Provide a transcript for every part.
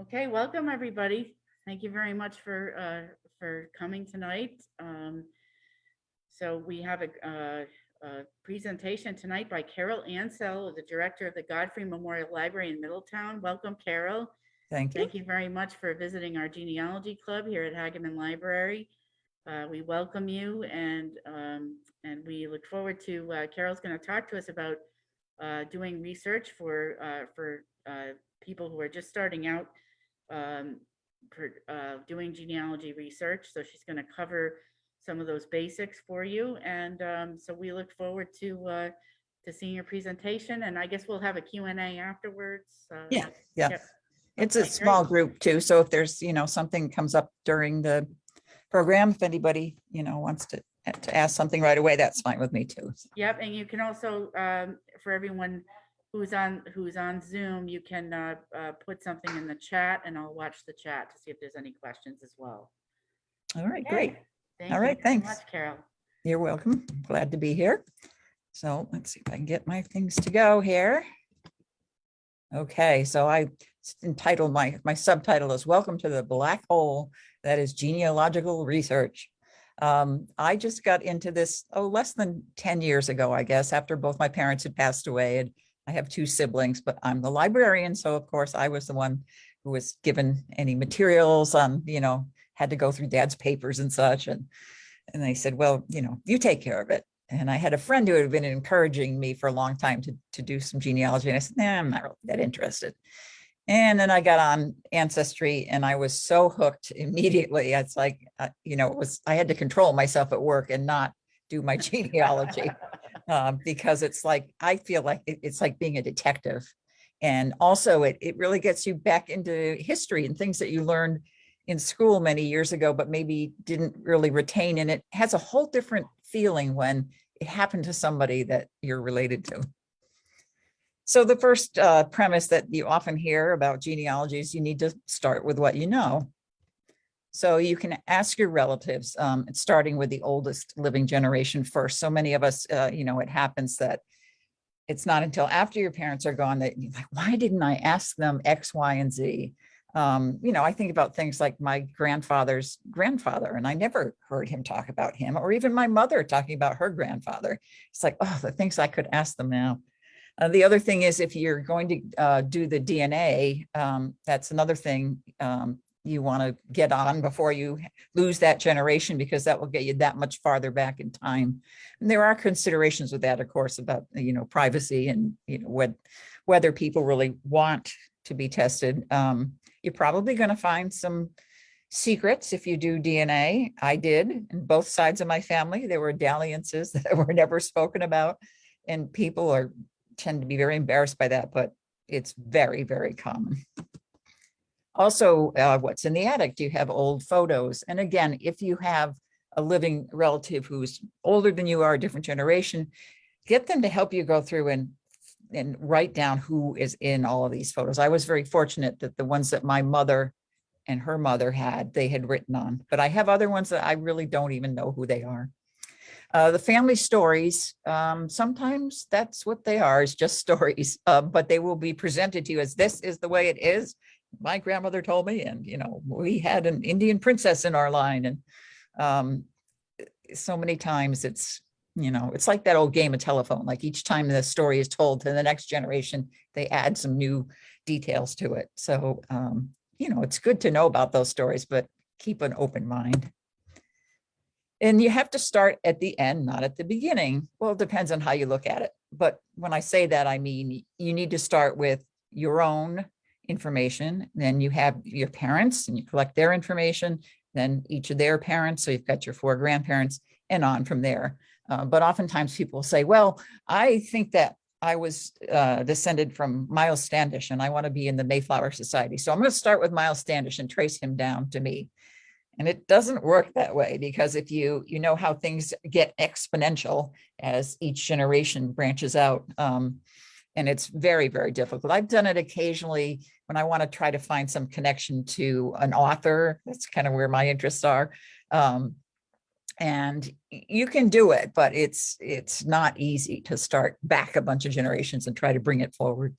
Okay, welcome everybody. Thank you very much for coming tonight. So we have a presentation tonight by Carol Ansel, the director of the Godfrey Memorial Library in Middletown. Welcome, Carol. Thank you. Thank you very much for visiting our genealogy club here at Hageman Library. We welcome you, and we look forward to Carol's going to talk to us about doing research for people who are just starting out doing genealogy research. So she's going to cover some of those basics for you, and so we look forward to seeing your presentation. And I guess we'll have a Q&A afterwards. Yeah. Yep. It's Okay, a small great. group too. So if there's, something comes up during the program, if anybody, wants to ask something right away, that's fine with me too. Yep, and you can also, for everyone who's on Zoom, you can put something in the chat, and I'll watch the chat to see if there's any questions as well. All right, Okay. great. Thank All you right, very thanks. much, Carol. You're welcome. Glad to be here. So let's see if I can get my things to go here. Okay, so I entitled my subtitle is Welcome to the Black Hole That is Genealogical Research. I just got into this, less than 10 years ago, I guess, after both my parents had passed away. And I have two siblings, but I'm the librarian. So of course I was the one who was given any materials on, had to go through dad's papers and such. And they said, well, you take care of it. And I had a friend who had been encouraging me for a long time to do some genealogy. And I said, nah, I'm not really that interested. And then I got on Ancestry and I was so hooked immediately. It's like, I had to control myself at work and not do my genealogy because it's like, I feel like it's like being a detective. And also it really gets you back into history and things that you learned in school many years ago, but maybe didn't really retain. And it has a whole different feeling when it happened to somebody that you're related to. So the first premise that you often hear about genealogy is you need to start with what you know. So you can ask your relatives, starting with the oldest living generation first. So many of us, it happens that it's not until after your parents are gone that you're like, why didn't I ask them X, Y, and Z? I think about things like my grandfather's grandfather, and I never heard him talk about him, or even my mother talking about her grandfather. It's like, oh, the things I could ask them now. The other thing is, if you're going to do the DNA, that's another thing you want to get on before you lose that generation, because that will get you that much farther back in time. And there are considerations with that, of course, about, privacy and, whether people really want to be tested. You're probably going to find some secrets if you do DNA. I did in both sides of my family. There were dalliances that were never spoken about, and people tend to be very embarrassed by that, but it's very, very common. Also, what's in the attic? Do you have old photos? And again, if you have a living relative who's older than you are, a different generation, get them to help you go through and write down who is in all of these photos. I was very fortunate that the ones that my mother and her mother had, they had written on, but I have other ones that I really don't even know who they are. The family stories, sometimes that's what they are, is just stories, but they will be presented to you as this is the way it is. My grandmother told me, and, we had an Indian princess in our line. And so many times it's like that old game of telephone, like each time the story is told to the next generation, they add some new details to it. So, it's good to know about those stories, but keep an open mind. And you have to start at the end, not at the beginning. Well, it depends on how you look at it. But when I say that, I mean, you need to start with your own information. Then you have your parents and you collect their information, then each of their parents. So you've got your 4 grandparents and on from there. But oftentimes people say, well, I think that I was descended from Miles Standish and I want to be in the Mayflower Society. So I'm going to start with Miles Standish and trace him down to me. And it doesn't work that way, because if you know how things get exponential as each generation branches out, and it's very, very difficult. I've done it occasionally when I want to try to find some connection to an author. That's kind of where my interests are. And you can do it, but it's not easy to start back a bunch of generations and try to bring it forward.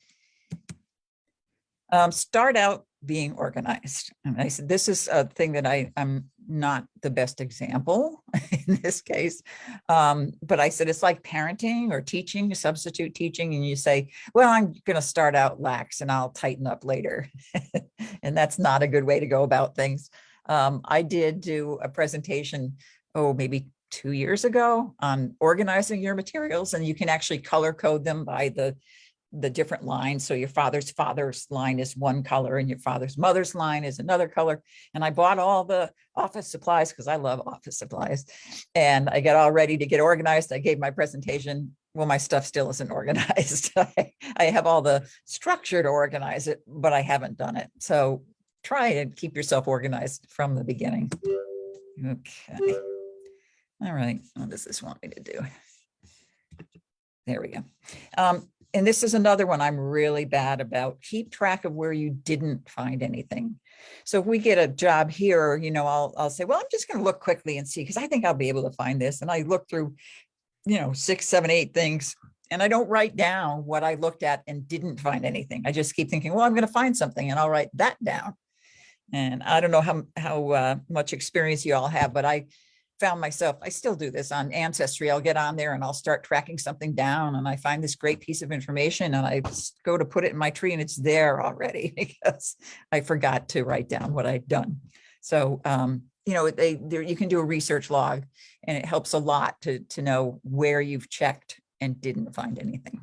Start out being organized. And I said, this is a thing that I'm not the best example in this case. But I said, it's like parenting or teaching, substitute teaching. And you say, well, I'm going to start out lax and I'll tighten up later. And that's not a good way to go about things. I did do a presentation, maybe 2 years ago on organizing your materials, and you can actually color code them by the different lines. So your father's line is one color and your father's mother's line is another color. And I bought all the office supplies because I love office supplies. And I got all ready to get organized. I gave my presentation. Well, my stuff still isn't organized. I have all the structure to organize it, but I haven't done it. So try and keep yourself organized from the beginning. Okay. All right. What does this want me to do? There we go. And this is another one I'm really bad about. Keep track of where you didn't find anything. So if we get a job here, I'll say, well, I'm just going to look quickly and see, because I think I'll be able to find this. And I look through, 6, 7, 8 things, and I don't write down what I looked at and didn't find anything. I just keep thinking, well, I'm going to find something, and I'll write that down. And I don't know how much experience you all have, but I found myself, I still do this on Ancestry. I'll get on there and I'll start tracking something down, and I find this great piece of information and I go to put it in my tree and it's there already because I forgot to write down what I'd done. So, you can do a research log, and it helps a lot to know where you've checked and didn't find anything.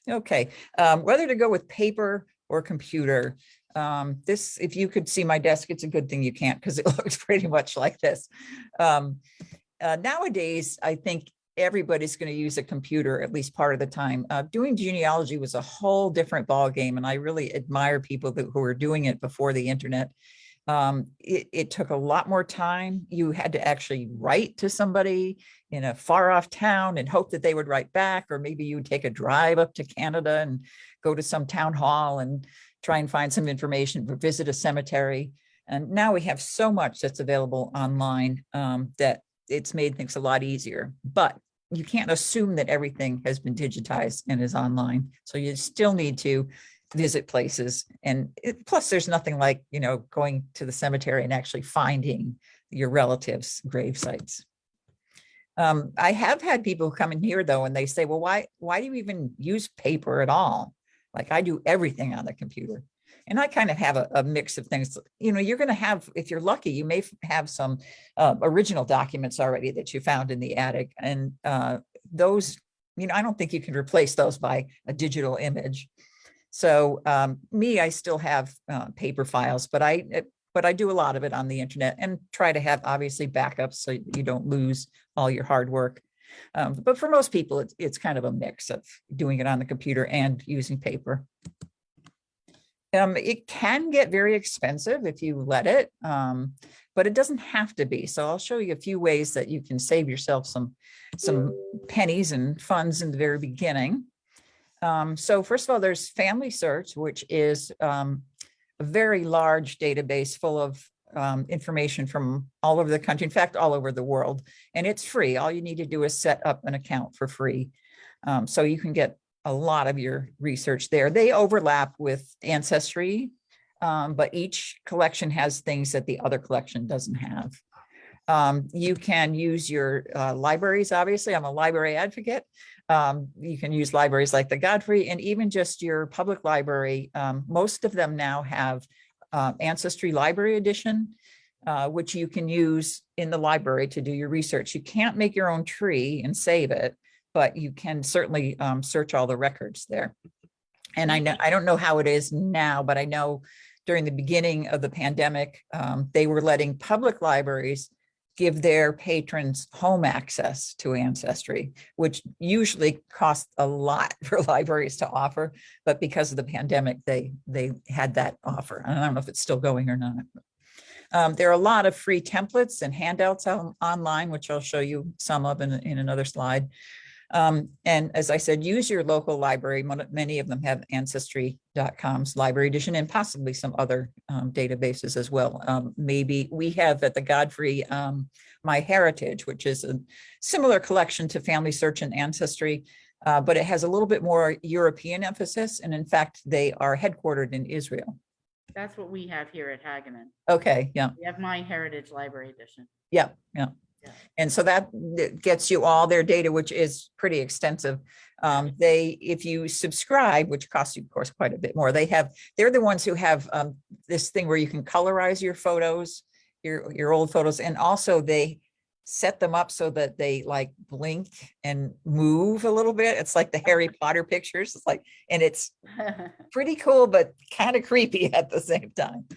Okay, whether to go with paper or computer. This, if you could see my desk, it's a good thing you can't, because it looks pretty much like this. Nowadays, I think everybody's going to use a computer at least part of the time. Doing genealogy was a whole different ball game, and I really admire people who were doing it before the internet. It took a lot more time. You had to actually write to somebody in a far off town and hope that they would write back, or maybe you would take a drive up to Canada and go to some town hall and try and find some information, or visit a cemetery. And now we have so much that's available online that it's made things a lot easier. But you can't assume that everything has been digitized and is online. So you still need to visit places. And plus, there's nothing like, going to the cemetery and actually finding your relatives' grave sites. I have had people come in here, though, and they say, well, why do you even use paper at all? Like, I do everything on the computer. And I kind of have a mix of things. You're going to have, if you're lucky, you may have some original documents already that you found in the attic. And those, I don't think you can replace those by a digital image. So I still have paper files, but I do a lot of it on the internet, and try to have, obviously, backups so you don't lose all your hard work. But for most people, it's kind of a mix of doing it on the computer and using paper. It can get very expensive if you let it, but it doesn't have to be. So I'll show you a few ways that you can save yourself some pennies and funds in the very beginning. So first of all, there's Family Search, which is a very large database full of information from all over the country, in fact, all over the world, and it's free. All you need to do is set up an account for free. So you can get a lot of your research there. They overlap with Ancestry, but each collection has things that the other collection doesn't have. You can use your libraries. Obviously, I'm a library advocate. You can use libraries like the Godfrey, and even just your public library. Most of them now have Ancestry Library Edition, which you can use in the library to do your research. You can't make your own tree and save it, but you can certainly search all the records there. And I don't know how it is now, but I know during the beginning of the pandemic, they were letting public libraries give their patrons home access to Ancestry, which usually costs a lot for libraries to offer. But because of the pandemic, they had that offer. I don't know if it's still going or not. There are a lot of free templates and handouts online, which I'll show you some of in another slide. And as I said, use your local library. Many of them have Ancestry.com's library edition, and possibly some other databases as well. Maybe we have at the Godfrey Myheritage, which is a similar collection to Family Search and Ancestry. but it has a little bit more European emphasis. And in fact, they are headquartered in Israel. That's what we have here at Hageman. Okay, yeah, We have Myheritage Library Edition. yeah, yeah. Yeah. And so that gets you all their data, which is pretty extensive. If you subscribe, which costs you, of course, quite a bit more, they're the ones who have this thing where you can colorize your photos, your old photos, and also they set them up so that they like blink and move a little bit. It's like the Harry Potter pictures. It's like, and it's pretty cool, but kind of creepy at the same time.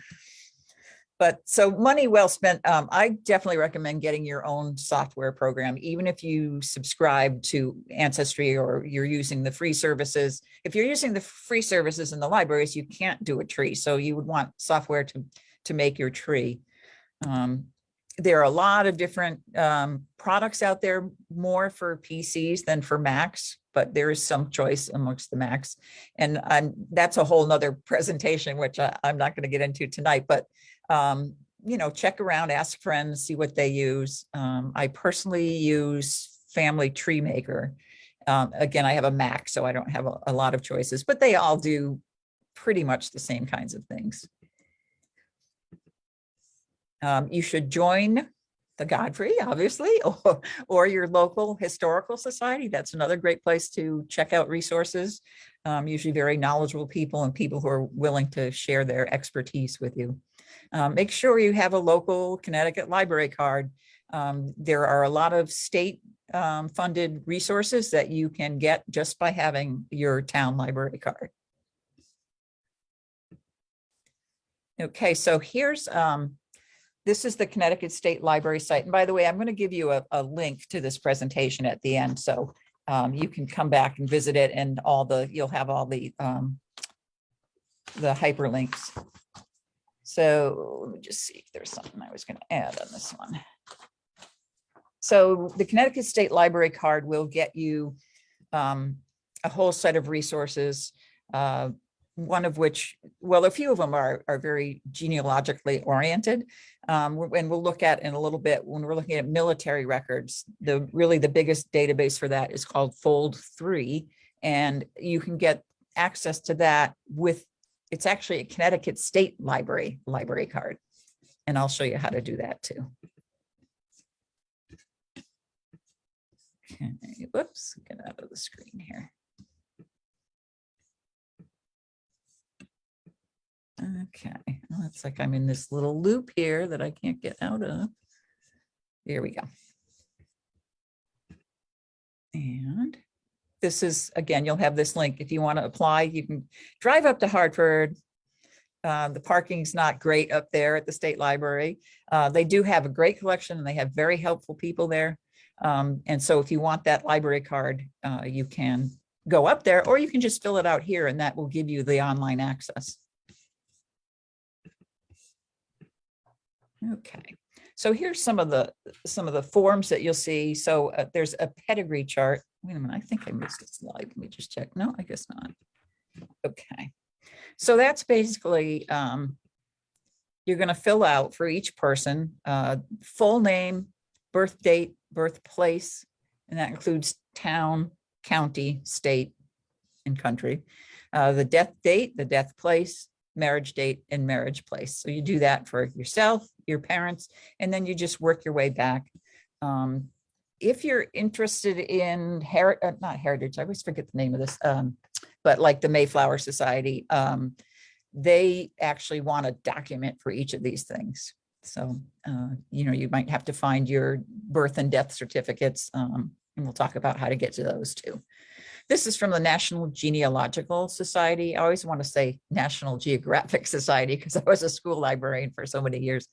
But so money well spent. I definitely recommend getting your own software program, even if you subscribe to Ancestry or you're using the free services. If you're using the free services in the libraries, you can't do a tree. So you would want software to make your tree. There are a lot of different products out there, more for PCs than for Macs, but there is some choice amongst the Macs. And that's a whole nother presentation, which I'm not going to get into tonight, but check around, ask friends, see what they use. I personally use Family Tree Maker. Again, I have a Mac, so I don't have a lot of choices, but they all do pretty much the same kinds of things. You should join the Godfrey, obviously, or your local historical society. That's another great place to check out resources. Usually very knowledgeable people and people who are willing to share their expertise with you. Make sure you have a local Connecticut library card. There are a lot of state funded resources that you can get just by having your town library card. Okay, so here's this is the Connecticut State Library site. And by the way, I'm going to give you a link to this presentation at the end. So you can come back and visit it, and you'll have all the hyperlinks. So let me just see if there's something I was going to add on this one. So the Connecticut State Library card will get you a whole set of resources. One of which, well, a few of them are very genealogically oriented. And we'll look at in a little bit when we're looking at military records, really the biggest database for that is called Fold 3. And you can get access to that it's actually a Connecticut State Library card. And I'll show you how to do that too. Okay, whoops, get out of the screen here. Okay, well, it's like I'm in this little loop here that I can't get out of. Here we go. And this is, again, you'll have this link. If you want to apply, you can drive up to Hartford. The parking's not great up there at the State Library. They do have a great collection and they have very helpful people there. And so if you want that library card, you can go up there, or you can just fill it out here and that will give you the online access. Okay, so here's some of the forms that you'll see. So there's a pedigree chart. Wait a minute, I think I missed a slide. Let me just check. No, I guess not. Okay, so that's basically you're going to fill out for each person full name, birth date, birthplace, and that includes town, county, state, and country. The death date, the death place, marriage date, and marriage place. So you do that for yourself, your parents, and then you just work your way back. If you're interested in not heritage, I always forget the name of this, but like the Mayflower Society, they actually want a document for each of these things. So, you might have to find your birth and death certificates, and we'll talk about how to get to those too. This is from the National Genealogical Society. I always want to say National Geographic Society because I was a school librarian for so many years.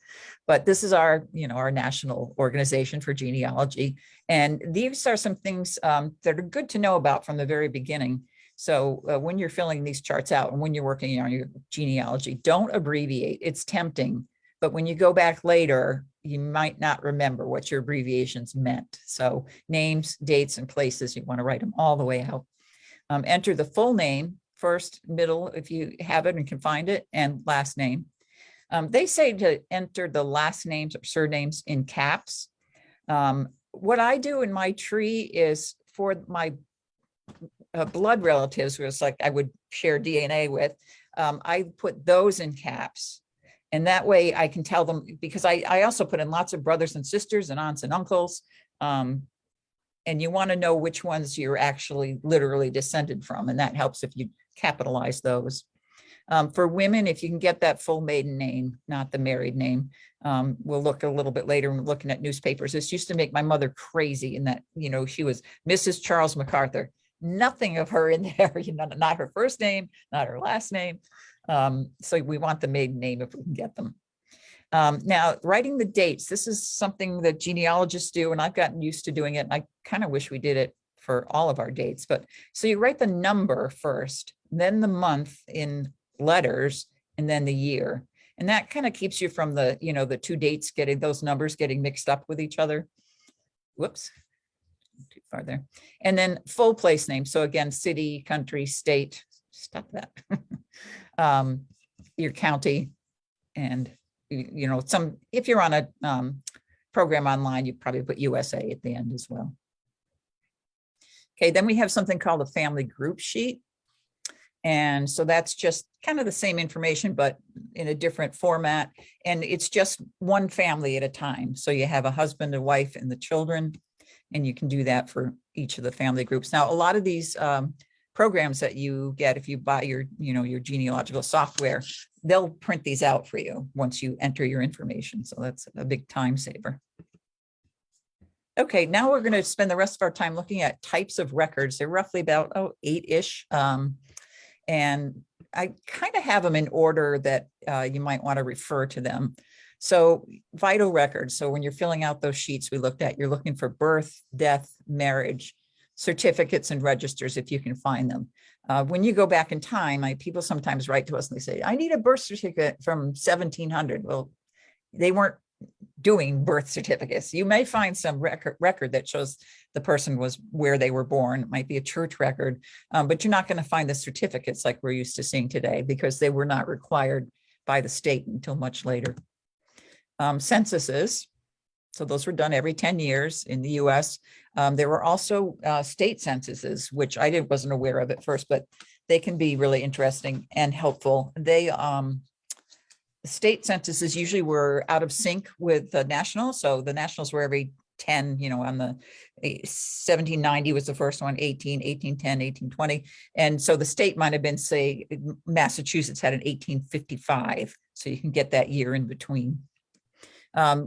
But this is our national organization for genealogy. And these are some things that are good to know about from the very beginning. So when you're filling these charts out and when you're working on your genealogy, don't abbreviate. It's tempting. But when you go back later, you might not remember what your abbreviations meant. So names, dates, and places, you want to write them all the way out. Enter the full name, first, middle, if you have it and can find it, and last name. They say to enter the last names or surnames in caps. What I do in my tree is for my blood relatives was like I would share DNA with, I put those in caps. And that way I can tell them, because I also put in lots of brothers and sisters and aunts and uncles. And you want to know which ones you're actually literally descended from. And that helps if you capitalize those. For women, if you can get that full maiden name, not the married name, we'll look a little bit later when we're looking at newspapers. This used to make my mother crazy in that, she was Mrs. Charles MacArthur. Nothing of her in there, not her first name, not her last name. So we want the maiden name if we can get them. Now, writing the dates, this is something that genealogists do, and I've gotten used to doing it. And I kind of wish we did it for all of our dates, but so you write the number first, then the month in letters, and then the year. And that kind of keeps you from the, the two dates getting, those numbers getting mixed up with each other. Whoops, too far there. And then full place name. So again, city, country, state, stop that. Your county, and if you're on a program online, you probably put USA at the end as well. Okay, then we have something called a family group sheet. And so that's just kind of the same information, but in a different format. And it's just one family at a time. So you have a husband, a wife, and the children, and you can do that for each of the family groups. Now, a lot of these programs that you get, if you buy your genealogical software, they'll print these out for you once you enter your information. So that's a big time saver. Okay, now we're going to spend the rest of our time looking at types of records. They're roughly about 8-ish. And I kind of have them in order that you might want to refer to them. So vital records. So when you're filling out those sheets we looked at, you're looking for birth, death, marriage, certificates, and registers if you can find them. When you go back in time, people sometimes write to us and they say, I need a birth certificate from 1700. Well, they weren't doing birth certificates. You may find some record that shows the person was where they were born. It might be a church record, but you're not going to find the certificates like we're used to seeing today because they were not required by the state until much later. Censuses. So those were done every 10 years in the US. There were also state censuses, which I wasn't aware of at first, but they can be really interesting and helpful. State censuses usually were out of sync with the national. So the nationals were every 10, on the 1790 was the first one, 1810, 1820. And so the state might have been, say, Massachusetts had an 1855. So you can get that year in between.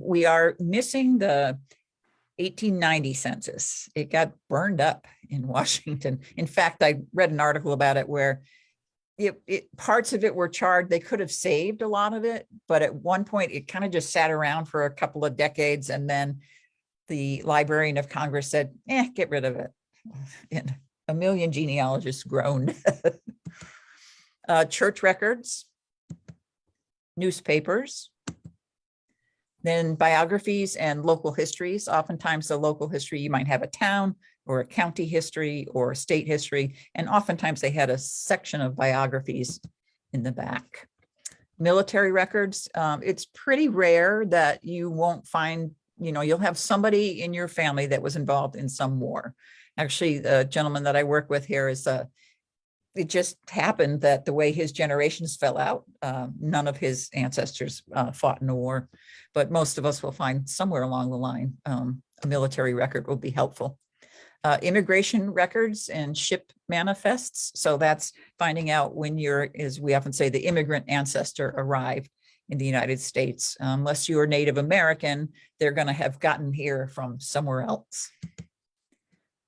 We are missing the 1890 census. It got burned up in Washington. In fact, I read an article about it where parts of it were charred. They could have saved a lot of it, but at one point it kind of just sat around for a couple of decades. And then the Librarian of Congress said, get rid of it. And a million genealogists groaned. Church records, newspapers, then biographies and local histories. Oftentimes the local history, you might have a town or a county history or a state history. And oftentimes they had a section of biographies in the back. Military records, it's pretty rare that you won't find, you'll have somebody in your family that was involved in some war. Actually, the gentleman that I work with here is, it just happened that the way his generations fell out, none of his ancestors fought in a war, but most of us will find somewhere along the line, a military record will be helpful. Immigration records and ship manifests. So that's finding out when as we often say, the immigrant ancestor arrived in the United States. Unless you're Native American, they're going to have gotten here from somewhere else.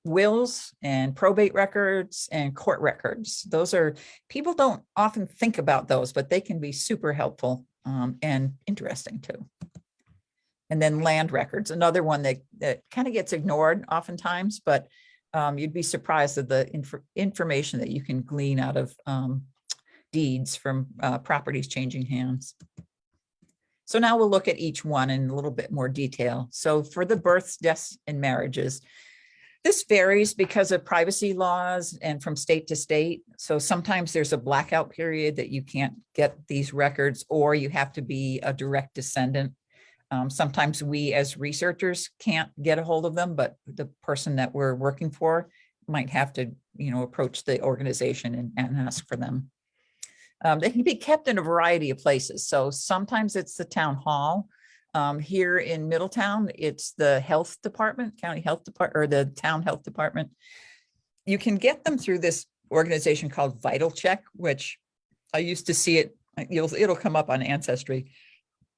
Wills and probate records and court records. Those are, people don't often think about those, but they can be super helpful and interesting too. And then land records, another one that kind of gets ignored oftentimes, but you'd be surprised at the information that you can glean out of deeds from properties changing hands. So now we'll look at each one in a little bit more detail. So for the births, deaths, and marriages, this varies because of privacy laws and from state to state. So sometimes there's a blackout period that you can't get these records, or you have to be a direct descendant. Sometimes we as researchers can't get a hold of them, but the person that we're working for might have to, approach the organization and ask for them. They can be kept in a variety of places. So sometimes it's the town hall. Here in Middletown, it's the health department, county health department, or the town health department. You can get them through this organization called Vital Check, which I used to see it. It'll come up on Ancestry.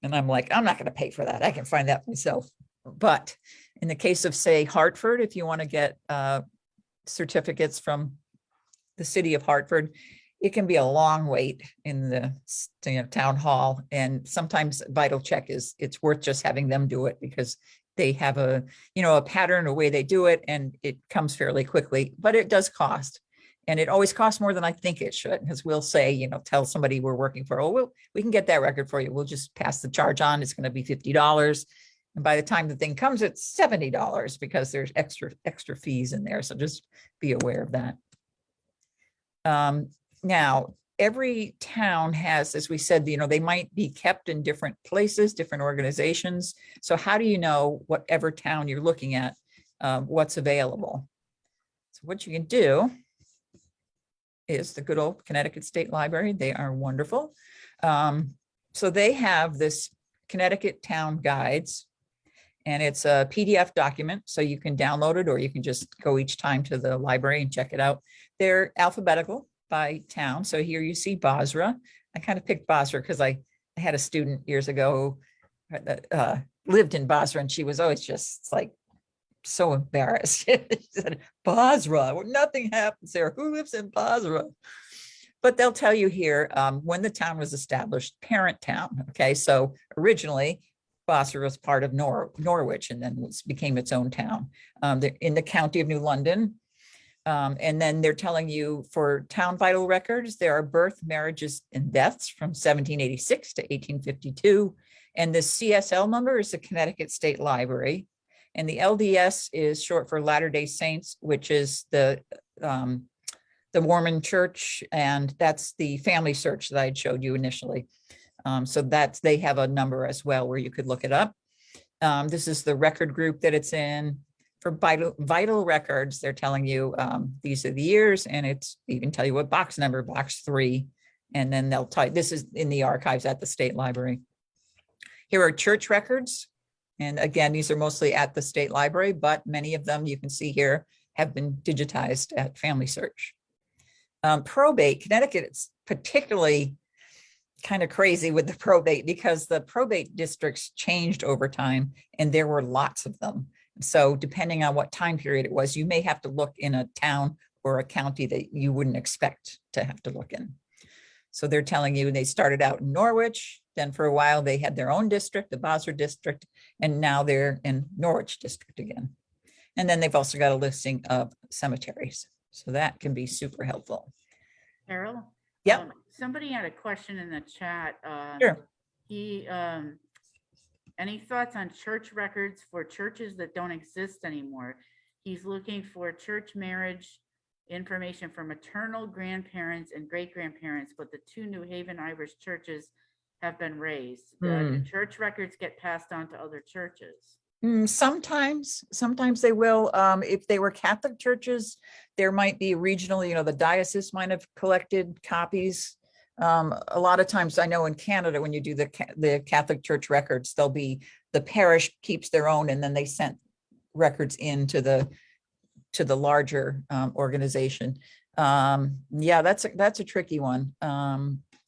And I'm like, I'm not going to pay for that. I can find that myself. But in the case of, say, Hartford, if you want to get certificates from the city of Hartford, it can be a long wait in the town hall. And sometimes Vital Check it's worth just having them do it because they have a pattern, a way they do it, and it comes fairly quickly, but it does cost. And it always costs more than I think it should, because we'll say, tell somebody we're working for, we can get that record for you. We'll just pass the charge on. It's going to be $50. And by the time the thing comes, it's $70 because there's extra fees in there. So just be aware of that. Now, every town has, as we said, they might be kept in different places, different organizations. So how do you know whatever town you're looking at, what's available? So what you can do is the good old Connecticut State Library. They are wonderful. So they have this Connecticut Town Guides, and it's a PDF document. So you can download it, or you can just go each time to the library and check it out. They're alphabetical by town. So here you see Basra. I kind of picked Basra because I had a student years ago that lived in Basra, and she was always just like so embarrassed. She said, Basra, well, nothing happens there. Who lives in Basra? But they'll tell you here when the town was established, parent town. Okay, so originally Basra was part of Norwich, and then became its own town. They're in the county of New London. And then they're telling you for town vital records, there are birth, marriages, and deaths from 1786 to 1852. And the CSL number is the Connecticut State Library. And the LDS is short for Latter-day Saints, which is the Mormon Church, and that's the family search that I had showed you initially. So they have a number as well where you could look it up. This is the record group that it's in. For vital records, they're telling you these are the years, and it's even tell you what box number, box 3, and then they'll tell you this is in the archives at the State Library. Here are church records. And again, these are mostly at the State Library, but many of them you can see here have been digitized at Family Search. Probate, Connecticut, it's particularly kind of crazy with the probate because the probate districts changed over time and there were lots of them. So depending on what time period it was, you may have to look in a town or a county that you wouldn't expect to have to look in. So they're telling you they started out in Norwich, then for a while they had their own district, the Basra district, and now they're in Norwich district again. And then they've also got a listing of cemeteries. So that can be super helpful. Carol? Yeah. Somebody had a question in the chat. Sure. Any thoughts on church records for churches that don't exist anymore? He's looking for church marriage information for maternal grandparents and great-grandparents, but the 2 New Haven Irish churches have been raised. The church records get passed on to other churches. Sometimes they will. If they were Catholic churches, there might be regional, the diocese might have collected copies. A lot of times I know in Canada, when you do the Catholic Church records, they'll be the parish keeps their own, and then they sent records into the larger organization. Yeah, that's a tricky one.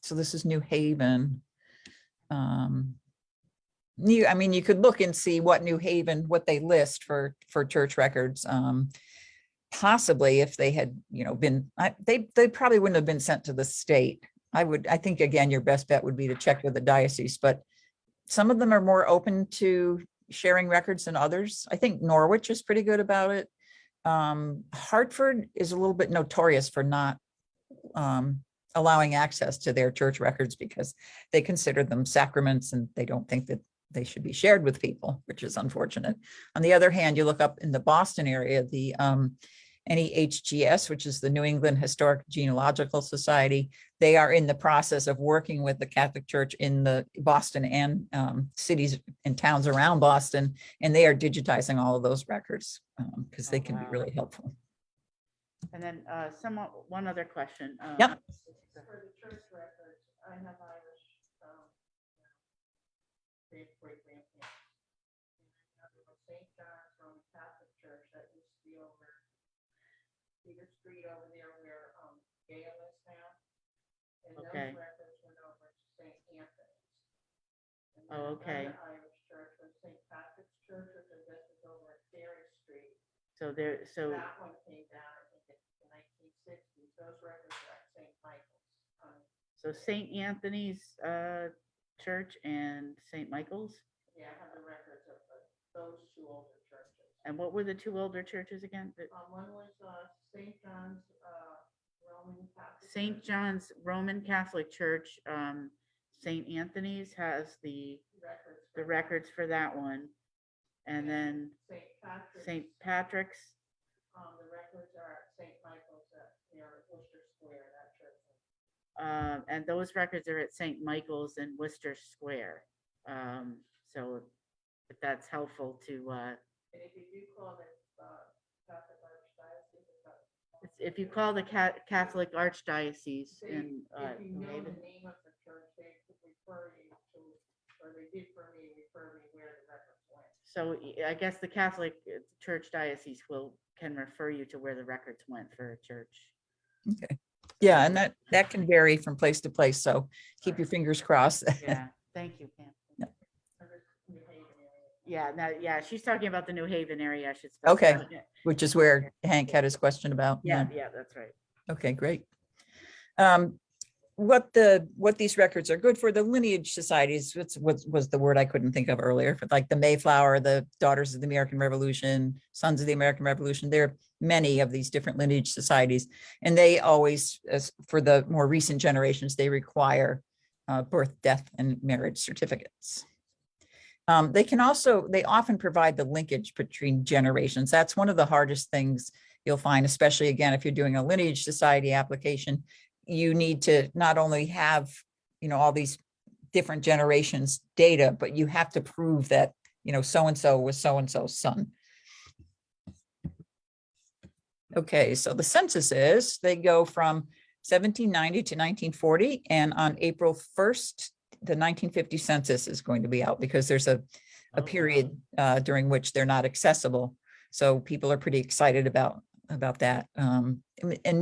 So this is New Haven. You could look and see what New Haven, what they list for church records. Possibly if they had, been, they probably wouldn't have been sent to the state. I think, again, your best bet would be to check with the diocese, but some of them are more open to sharing records than others. I think Norwich is pretty good about it. Hartford is a little bit notorious for not allowing access to their church records because they consider them sacraments and they don't think that they should be shared with people, which is unfortunate. On the other hand, you look up in the Boston area, the NEHGS, which is the New England Historic Genealogical Society. They are in the process of working with the Catholic Church in the Boston and cities and towns around Boston, and they are digitizing all of those records because they can be really helpful. And then one other question. Yep. For the church records, I have Irish, great-great-grandparents. St. John's Roman Catholic Church that used to be over Peter Street over there where Gale is now. And Okay. those records went over to St. Anthony's. And Oh, okay. another Irish church was St. Patrick's Church, which I guess is over at Ferry Street. That one came down, I think, in the 1960s. Those records are at St. Michael's. So St. Anthony's Church and St. Michael's? Yeah, I have the records of those two older churches. And what were the two older churches again? One was St. John's Roman Catholic. St. John's Roman Catholic Church. St. Anthony's has the records for that one. And then St. Patrick's. The records are at St. Michael's near Worcester Square, that church. And those records are at St. Michael's in Worcester Square. So if that's helpful to. And if you do call the Catholic Archdiocese, if you call the Catholic Archdiocese in if you know the name of the church, they could refer you to, or they did for me, refer me where the records went. So I guess the Catholic Church Diocese can refer you to where the records went for a church. Okay. Yeah, and that can vary from place to place. So keep your fingers crossed. Yeah. Thank you, Pam. Yep. Yeah, she's talking about the New Haven area. I should Okay. specify. Which is where Hank had his question about. Yeah, that's right. Okay, great. What these records are good for, the lineage societies, was the word I couldn't think of earlier, but like the Mayflower, the Daughters of the American Revolution, Sons of the American Revolution, there are many of these different lineage societies, and they always, as for the more recent generations, they require birth, death, and marriage certificates. They often provide the linkage between generations. That's one of the hardest things you'll find, especially again, if you're doing a lineage society application. You need to not only have, all these different generations data, but you have to prove that, so-and-so was so-and-so's son. Okay, so the censuses, they go from 1790 to 1940, and on April 1st, the 1950 census is going to be out because there's a period during which they're not accessible. So people are pretty excited about that. And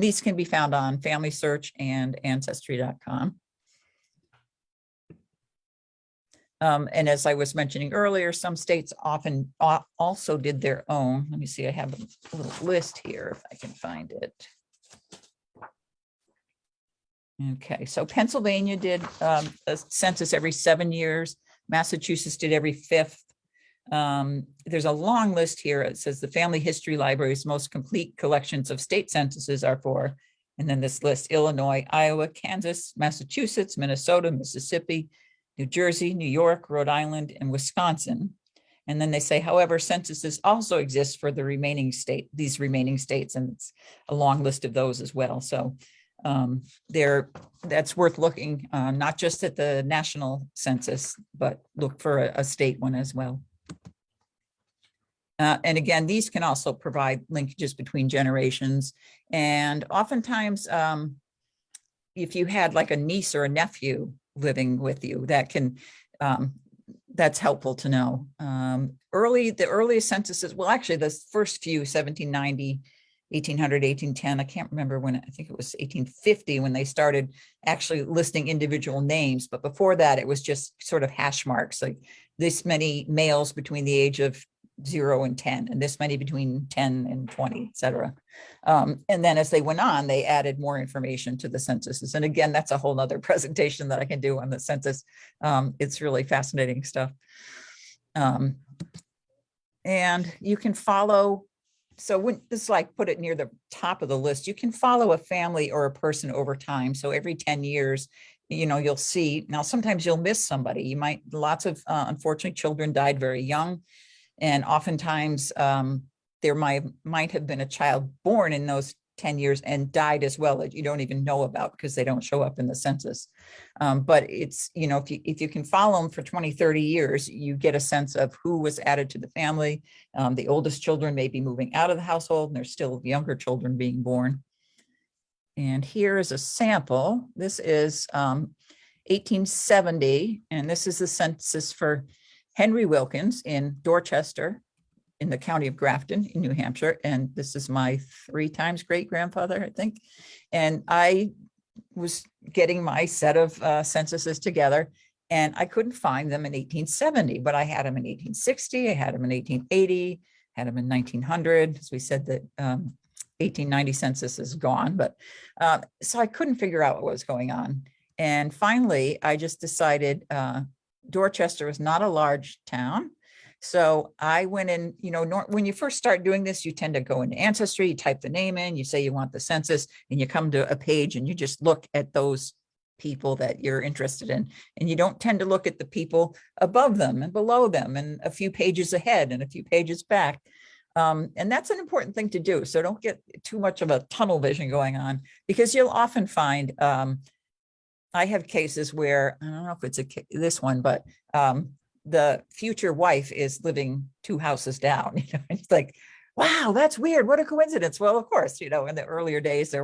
these can be found on Family Search and Ancestry.com. And as I was mentioning earlier, some states often also did their own. Let me see, I have a little list here if I can find it. Okay, so Pennsylvania did a census every 7 years. Massachusetts did every 5th. There's a long list here. It says the Family History Library's most complete collections of state censuses are for, and then this list: Illinois, Iowa, Kansas, Massachusetts, Minnesota, Mississippi, New Jersey, New York, Rhode Island, and Wisconsin. And then they say, however, censuses also exist for these remaining states, and it's a long list of those as well. So that's worth looking, not just at the national census, but look for a state one as well. And again, these can also provide linkages between generations. And oftentimes, if you had like a niece or a nephew living with you, that's helpful to know. The earliest censuses, well, actually the first few, 1790, 1800, 1810, I can't remember when, I think it was 1850 when they started actually listing individual names. But before that, it was just sort of hash marks, like this many males between the age of 0 and 10, and this many between 10 and 20, et cetera. And then as they went on, they added more information to the censuses. And again, that's a whole nother presentation that I can do on the census. It's really fascinating stuff. And you can follow, so when this, like, put it near the top of the list, you can follow a family or a person over time. So every 10 years, you'll see, now sometimes you'll miss somebody. Lots of unfortunately children died very young. And oftentimes there might have been a child born in those 10 years and died as well that you don't even know about because they don't show up in the census. But it's, you know, if you can follow them for 20, 30 years, you get a sense of who was added to the family. The oldest children may be moving out of the household and there's still younger children being born. And here is a sample. This is 1870, and this is the census for Henry Wilkins in Dorchester, in the county of Grafton in New Hampshire. And this is my 3 times great grandfather, I think. And I was getting my set of censuses together and I couldn't find them in 1870, but I had them in 1860. I had them in 1880, had them in 1900. As we said, that 1890 census is gone, but so I couldn't figure out what was going on. And finally, I just decided Dorchester is not a large town. So I went in, you know, when you first start doing this, you tend to go into Ancestry, you type the name in, you say you want the census, and you come to a page and you just look at those people that you're interested in. And you don't tend to look at the people above them and below them and a few pages ahead and a few pages back. And that's an important thing to do. So don't get too much of a tunnel vision going on, because you'll often find, I have cases where, I don't know if it's this one, but the future wife is living 2 houses down. You know, it's like, wow, that's weird. What a coincidence. Well, of course, you know, in the earlier days,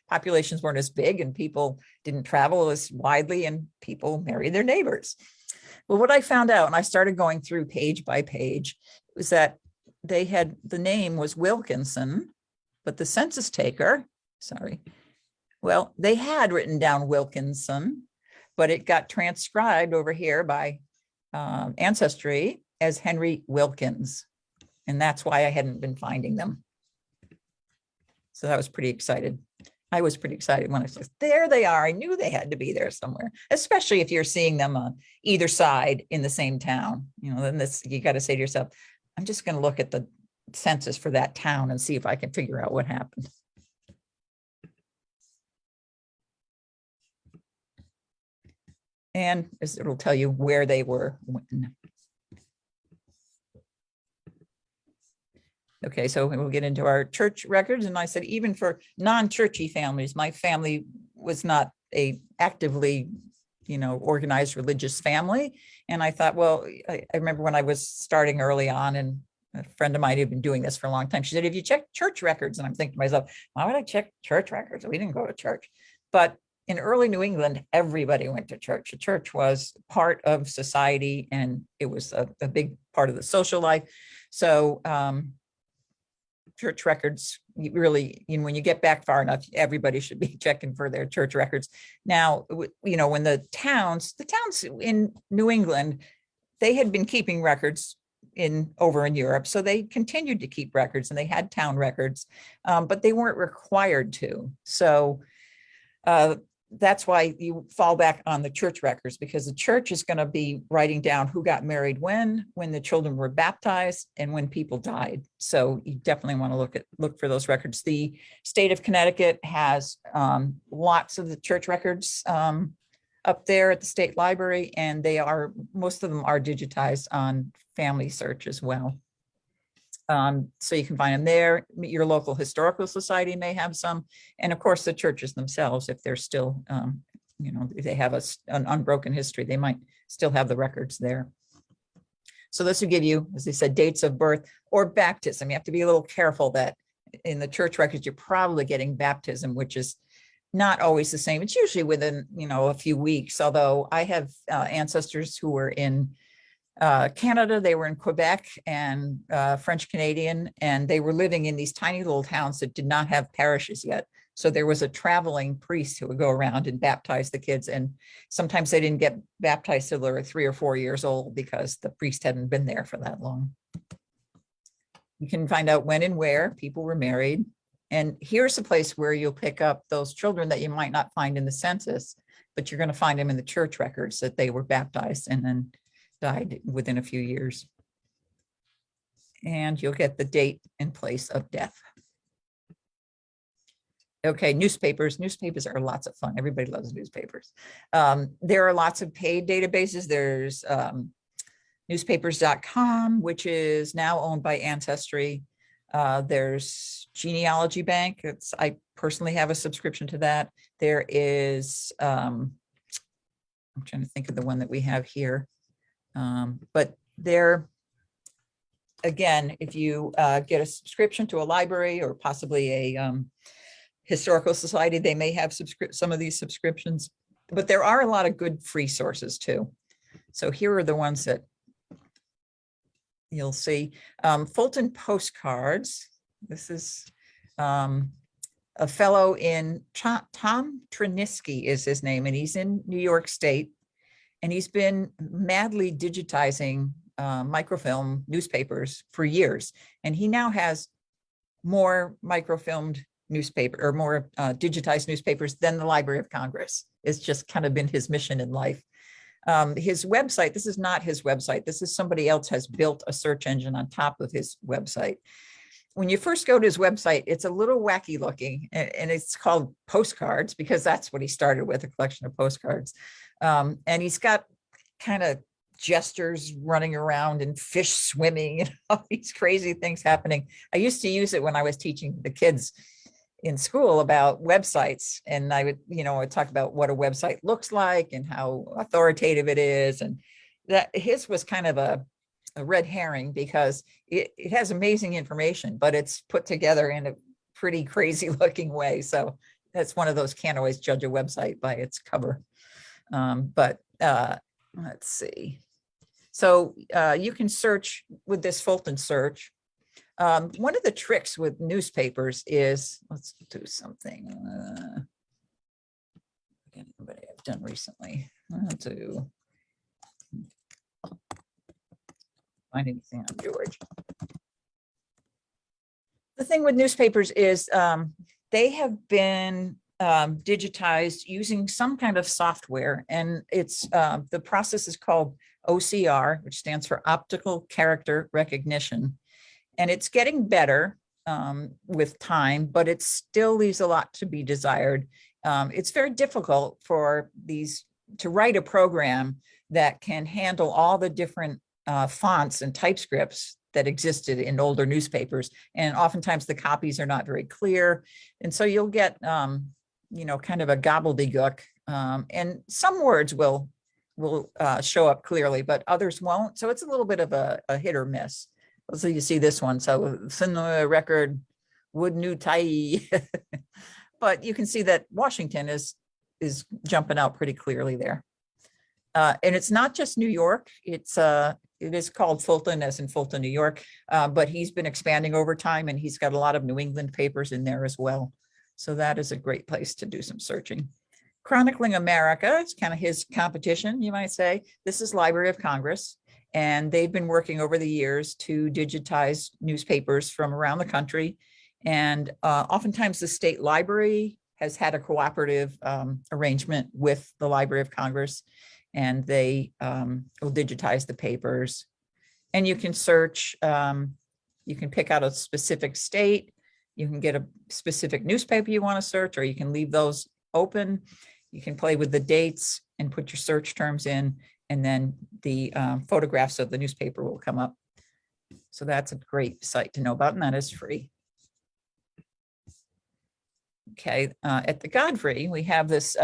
populations weren't as big and people didn't travel as widely and people married their neighbors. Well, what I found out, and I started going through page by page, was that they had, the name was Wilkinson, but the census taker, well, they had written down Wilkinson, but it got transcribed over here by Ancestry as Henry Wilkins. And that's why I hadn't been finding them. So I was pretty excited. I was pretty excited when I said, there they are. I knew they had to be there somewhere, especially if you're seeing them on either side in the same town. You know, then you got to say to yourself, I'm just going to look at the census for that town and see if I can figure out what happened. And it'll tell you where they were when. Okay, so we'll get into our church records. And I said, even for non-churchy families, my family was not a actively, you know, organized religious family. And I thought, well, I remember when I was starting early on, and a friend of mine had been doing this for a long time. She said, have you checked church records? And I'm thinking to myself, why would I check church records? We didn't go to church. But in early New England, everybody went to church. The church was part of society and it was a big part of the social life. So church records, really, you know, when you get back far enough, everybody should be checking for their church records. Now, you know, when the towns in New England, they had been keeping records over in Europe. So they continued to keep records and they had town records, but they weren't required to. So that's why you fall back on the church records, because the church is going to be writing down who got married when the children were baptized, and when people died. So you definitely want to look for those records. The state of Connecticut has lots of the church records up there at the state library, and most of them are digitized on Family Search as well. So you can find them there. Your local historical society may have some, and of course the churches themselves, if they're still, you know, if they have an unbroken history, they might still have the records there. So this will give you, as they said, dates of birth or baptism. You have to be a little careful that in the church records, you're probably getting baptism, which is not always the same. It's usually within, you know, a few weeks, although I have ancestors who were in Canada, they were in Quebec and French Canadian, and they were living in these tiny little towns that did not have parishes yet. So there was a traveling priest who would go around and baptize the kids. And sometimes they didn't get baptized till they were 3 or 4 years old because the priest hadn't been there for that long. You can find out when and where people were married. And here's a place where you'll pick up those children that you might not find in the census, but you're going to find them in the church records that they were baptized and then died within a few years. And you'll get the date and place of death. Okay, newspapers. Newspapers are lots of fun. Everybody loves newspapers. There are lots of paid databases. There's newspapers.com, which is now owned by Ancestry. There's Genealogy Bank. I personally have a subscription to that. There is, I'm trying to think of the one that we have here. But there, again, if you get a subscription to a library or possibly a historical society, they may have some of these subscriptions, but there are a lot of good free sources too. So here are the ones that you'll see. Fulton Postcards. This is a fellow in Tom Triniski is his name, and he's in New York State, and he's been madly digitizing microfilm newspapers for years, and he now has more microfilmed newspaper or more digitized newspapers than the Library of Congress. It's just kind of been his mission in life. His website, this is not his website. This is somebody else has built a search engine on top of his website. When you first go to his website, it's a little wacky looking, and it's called Postcards because that's what he started with, a collection of postcards. And he's got kind of gestures running around and fish swimming and all these crazy things happening. I used to use it when I was teaching the kids in school about websites, and I would talk about what a website looks like and how authoritative it is. And that his was kind of a red herring because it has amazing information, but it's put together in a pretty crazy looking way. So that's one of those, can't always judge a website by its cover. But let's see. So you can search with this Fulton search. One of the tricks with newspapers is, let's do something. What I've done recently. To find anything on George. The thing with newspapers is they have been digitized using some kind of software, and it's the process is called OCR, which stands for Optical Character Recognition. And it's getting better with time, but it still leaves a lot to be desired. It's very difficult for these to write a program that can handle all the different fonts and typescripts that existed in older newspapers. And oftentimes the copies are not very clear. And so you'll get, kind of a gobbledygook. And some words will show up clearly, but others won't. So it's a little bit of a hit or miss. So you see this one. So Sinnoh record would new tie. But you can see that Washington is jumping out pretty clearly there. And it's not just New York. It is called Fulton, as in Fulton, New York. But he's been expanding over time, and he's got a lot of New England papers in there as well. So that is a great place to do some searching. Chronicling America, it's kind of his competition, you might say. This is Library of Congress. And they've been working over the years to digitize newspapers from around the country. And oftentimes the state library has had a cooperative arrangement with the Library of Congress, and they will digitize the papers. And you can search, you can pick out a specific state, you can get a specific newspaper you want to search, or you can leave those open. You can play with the dates and put your search terms in, and then the photographs of the newspaper will come up. So that's a great site to know about, and that is free. Okay, at the Godfrey, we have this,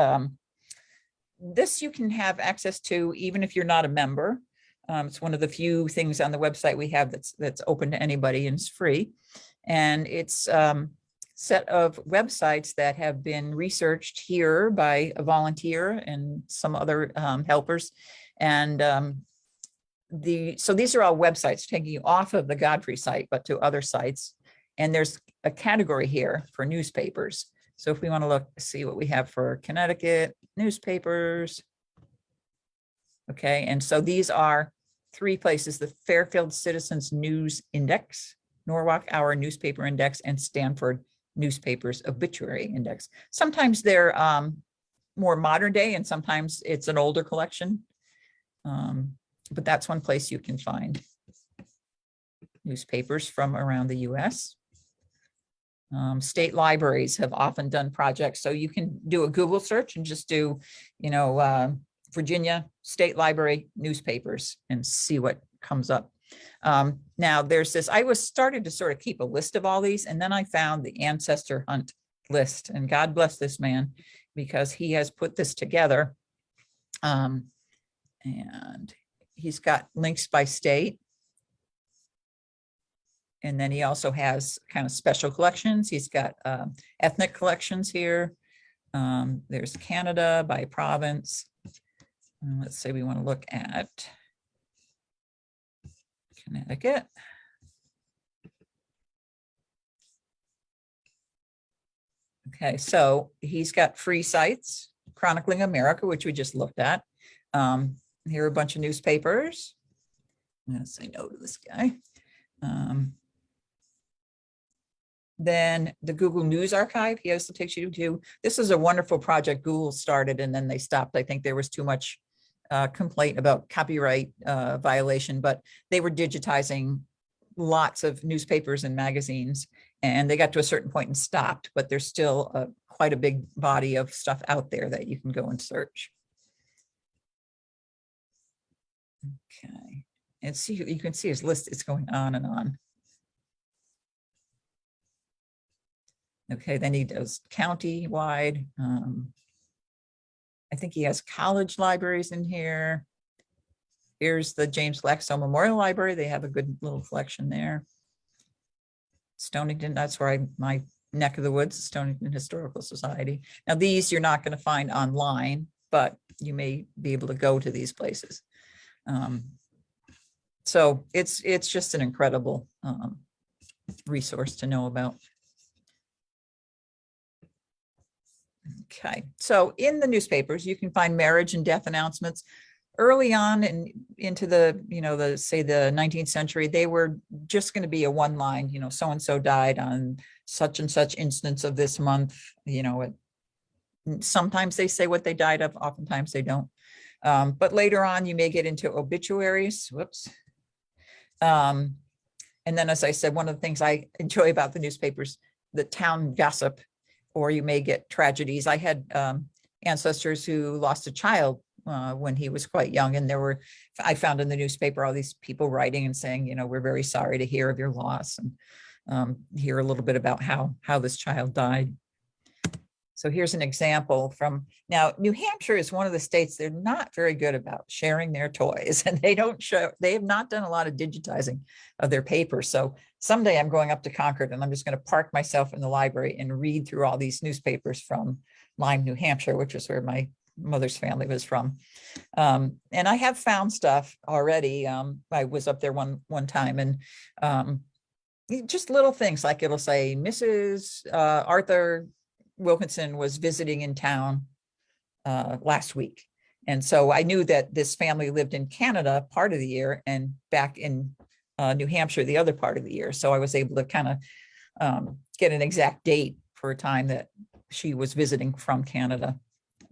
this you can have access to even if you're not a member. It's one of the few things on the website we have that's open to anybody and it's free. And it's set of websites that have been researched here by a volunteer and some other helpers. And so these are all websites taking you off of the Godfrey site, but to other sites. And there's a category here for newspapers. So if we want to look, see what we have for Connecticut newspapers. Okay, and so these are three places: the Fairfield Citizens News Index, Norwalk Hour Newspaper Index, and Stanford Newspapers Obituary Index. Sometimes they're more modern day, and sometimes it's an older collection. But that's one place you can find newspapers from around the US. State libraries have often done projects. So you can do a Google search and just do, Virginia State Library newspapers and see what comes up. Now there's this, I was started to sort of keep a list of all these, and then I found the ancestor hunt list, and God bless this man because he has put this together. And he's got links by state. And then he also has kind of special collections. He's got ethnic collections here. There's Canada by province. Let's say we want to look at Connecticut. Okay, so he's got free sites, Chronicling America, which we just looked at. Here are a bunch of newspapers. I'm going to say no to this guy. Then the Google News Archive, he also takes you to. This is a wonderful project Google started and then they stopped. I think there was too much complaint about copyright violation, but they were digitizing lots of newspapers and magazines, and they got to a certain point and stopped, but there's still quite a big body of stuff out there that you can go and search. Okay, and see, you can see his list, it's going on and on. Okay, then he does county-wide. I think he has college libraries in here. Here's the James Blackstone Memorial Library. They have a good little collection there. Stonington, that's where my neck of the woods, Stonington Historical Society. Now these you're not going to find online, but you may be able to go to these places. So it's just an incredible resource to know about. Okay, so in the newspapers, you can find marriage and death announcements. Early on and into the, say the 19th century, they were just going to be a one line, so-and-so died on such and such instance of this month. Sometimes they say what they died of, oftentimes they don't. But later on, you may get into obituaries. Whoops. And then, as I said, one of the things I enjoy about the newspapers, the town gossip, or you may get tragedies. I had ancestors who lost a child when he was quite young, and I found in the newspaper all these people writing and saying, we're very sorry to hear of your loss, and hear a little bit about how this child died. So here's an example from, now New Hampshire is one of the states, they're not very good about sharing their toys, and they have not done a lot of digitizing of their papers. So someday I'm going up to Concord and I'm just going to park myself in the library and read through all these newspapers from Lyme, New Hampshire, which is where my mother's family was from. And I have found stuff already. I was up there one time, and just little things like it'll say Mrs. Arthur Wilkinson was visiting in town last week. And so I knew that this family lived in Canada part of the year and back in New Hampshire the other part of the year. So I was able to kind of get an exact date for a time that she was visiting from Canada.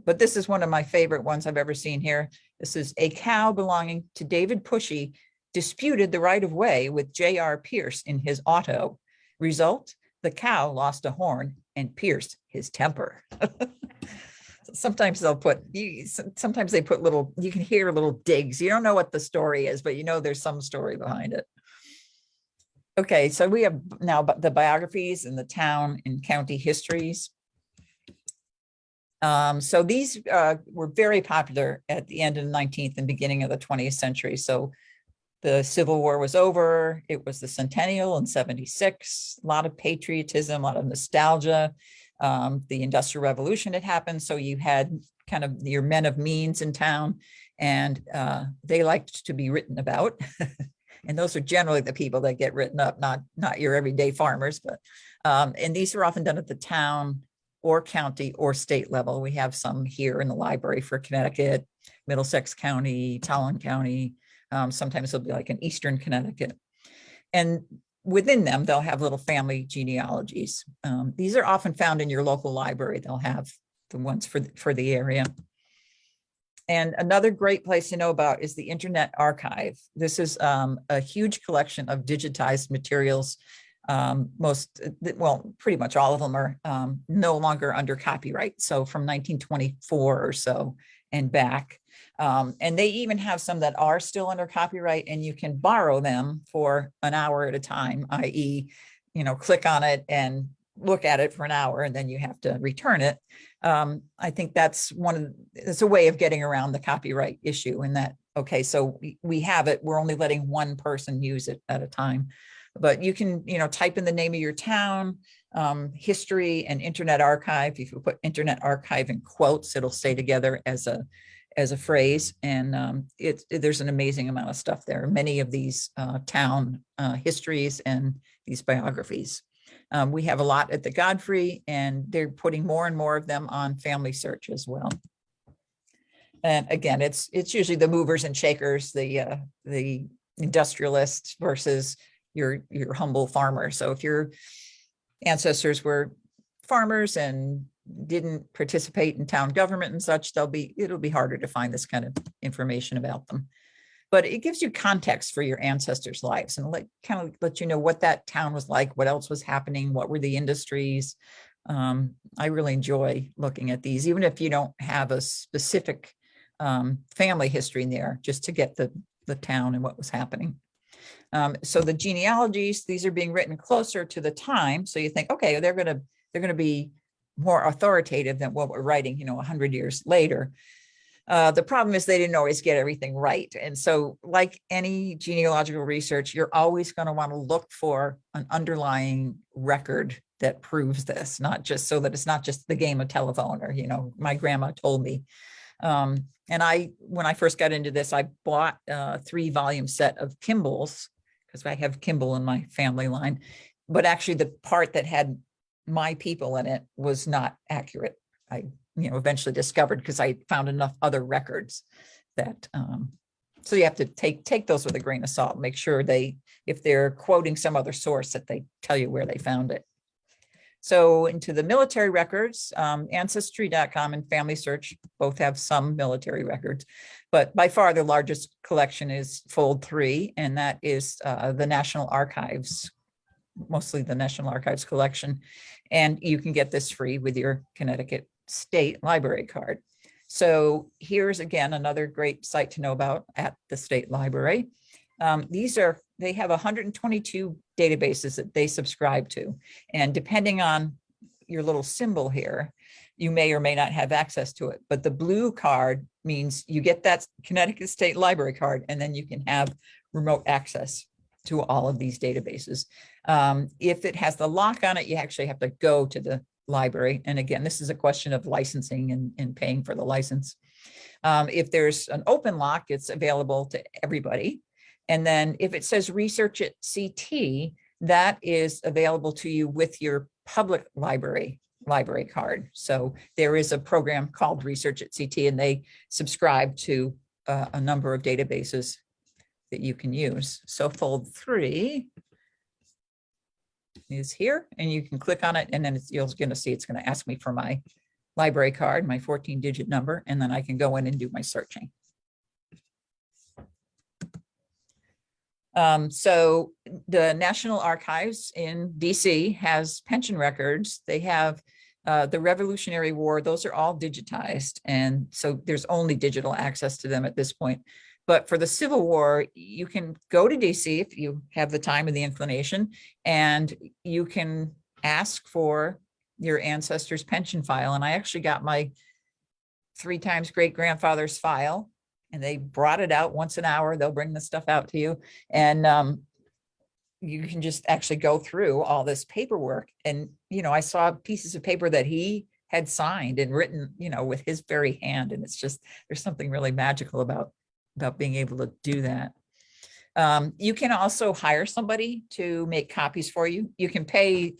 But this is one of my favorite ones I've ever seen here. This is a cow belonging to David Pushy disputed the right of way with J.R. Pierce in his auto. Result, the cow lost a horn and pierced his temper. Sometimes they put little, you can hear little digs. You don't know what the story is, but there's some story behind it. Okay, so we have now the biographies and the town and county histories. So these were very popular at the end of the 19th and beginning of the 20th century. So the Civil War was over. It was the centennial in 76, a lot of patriotism, a lot of nostalgia. The Industrial Revolution had happened. So you had kind of your men of means in town, and they liked to be written about. And those are generally the people that get written up, not your everyday farmers. But and these are often done at the town or county or state level. We have some here in the library for Connecticut, Middlesex County, Talon County. Sometimes it'll be like in Eastern Connecticut. And within them, they'll have little family genealogies. These are often found in your local library. They'll have the ones for the area. And another great place to know about is the Internet Archive. This is a huge collection of digitized materials. Pretty much all of them are no longer under copyright. So from 1924 or so and back. And they even have some that are still under copyright, and you can borrow them for an hour at a time, i.e., click on it and look at it for an hour, and then you have to return it. I think that's it's a way of getting around the copyright issue in that, okay, so we have it, we're only letting one person use it at a time. But you can, type in the name of your town, history and Internet Archive. If you put Internet Archive in quotes, it'll stay together as a phrase. And there's an amazing amount of stuff there. Many of these town histories and these biographies. We have a lot at the Godfrey, and they're putting more and more of them on Family Search as well. And again, it's usually the movers and shakers, the industrialists versus your humble farmer. So if your ancestors were farmers and didn't participate in town government and such, it'll be harder to find this kind of information about them. But it gives you context for your ancestors' lives and kind of let you know what that town was like, what else was happening, what were the industries. I really enjoy looking at these, even if you don't have a specific family history in there, just to get the town and what was happening. So the genealogies, these are being written closer to the time. So you think, okay, they're going to be more authoritative than what we're writing, 100 years later. The problem is they didn't always get everything right. And so like any genealogical research, you're always going to want to look for an underlying record that proves this, not just so that it's not just the game of telephone or, my grandma told me. And when I first got into this, I bought a 3-volume set of Kimball's, because I have Kimball in my family line, but actually the part that had my people in it was not accurate. I eventually discovered, because I found enough other records that, so you have to take those with a grain of salt, make sure if they're quoting some other source, that they tell you where they found it. So into the military records, Ancestry.com and Family Search both have some military records, but by far the largest collection is Fold 3, and that is the National Archives, mostly the National Archives collection. And you can get this free with your Connecticut State Library card. So here's again another great site to know about at the State Library. They have 122 databases that they subscribe to, and depending on your little symbol here, you may or may not have access to it. But the blue card means you get that Connecticut State Library card, and then you can have remote access to all of these databases. If it has the lock on it, you actually have to go to the library. And again, this is a question of licensing and paying for the license. If there's an open lock, it's available to everybody. And then if it says Research at CT, that is available to you with your public library card. So there is a program called Research at CT, and they subscribe to a number of databases that you can use. So Fold 3 is here, and you can click on it, and then you're going to see it's going to ask me for my library card, my 14-digit number, and then I can go in and do my searching. So the National Archives in DC has pension records. They have the Revolutionary War. Those are all digitized. And so there's only digital access to them at this point. But for the Civil War, you can go to DC if you have the time and the inclination, and you can ask for your ancestors' pension file. And I actually got my 3 times great-grandfather's file, and they brought it out once an hour. They'll bring the stuff out to you. And you can just actually go through all this paperwork. And, I saw pieces of paper that he had signed and written, with his very hand. And it's just, there's something really magical about being able to do that. You can also hire somebody to make copies for you. You can pay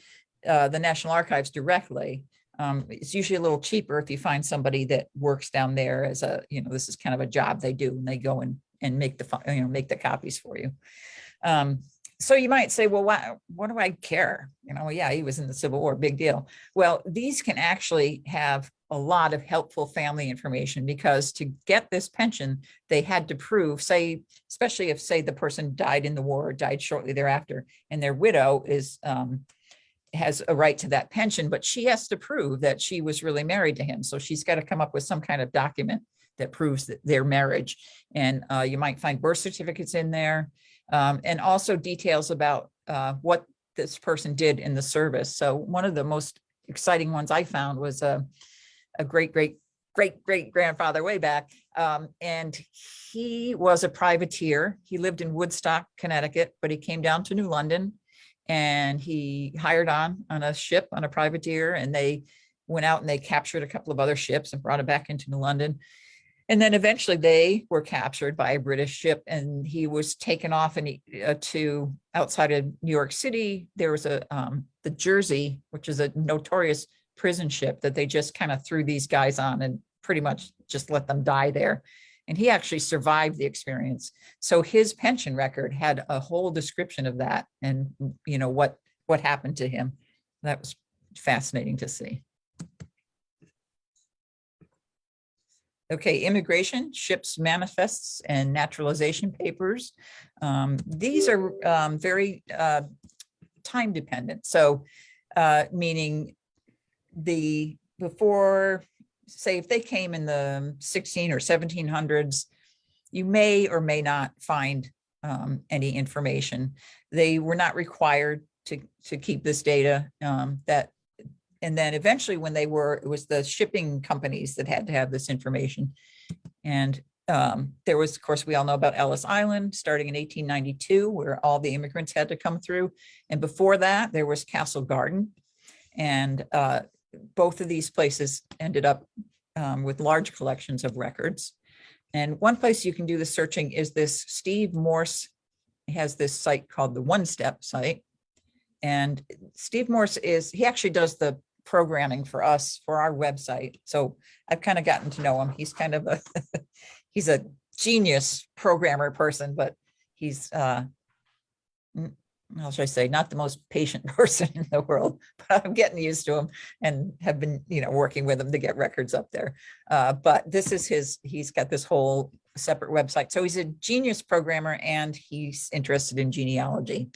the National Archives directly. It's usually a little cheaper if you find somebody that works down there as this is kind of a job they do, and they go and make the copies for you. So you might say, well, what do I care? Yeah, he was in the Civil War, big deal. Well, these can actually have a lot of helpful family information, because to get this pension, they had to prove, especially if, the person died in the war or died shortly thereafter, and their widow has a right to that pension, but she has to prove that she was really married to him. So she's got to come up with some kind of document that proves that their marriage. And you might find birth certificates in there, and also details about what this person did in the service. So one of the most exciting ones I found was a great grandfather way back. And he was a privateer. He lived in Woodstock, Connecticut, but he came down to New London and he hired on a ship, on a privateer, and they went out and they captured a couple of other ships and brought it back into New London. And then eventually they were captured by a British ship, and he was taken off to outside of New York City. There was the Jersey, which is a notorious prison ship that they just kind of threw these guys on and pretty much just let them die there. And he actually survived the experience. So his pension record had a whole description of that and, you know, what happened to him. That was fascinating to see. Okay, immigration, ships, manifests, and naturalization papers. These are very time dependent. So meaning before, say, if they came in the 16 or 1700s, you may or may not find any information. They were not required to keep this data. And then eventually when it was the shipping companies that had to have this information. And there was, of course, we all know about Ellis Island starting in 1892, where all the immigrants had to come through. And before that, there was Castle Garden. And both of these places ended up with large collections of records. And one place you can do the searching is this. Steve Morse has this site called the One Step site. And Steve Morse he actually does the programming for us for our website. So I've kind of gotten to know him. He's kind of he's a genius programmer person, but he's, how should I say, not the most patient person in the world, but I'm getting used to him and have been, working with him to get records up there. But this is he's got this whole separate website. So he's a genius programmer and he's interested in genealogy.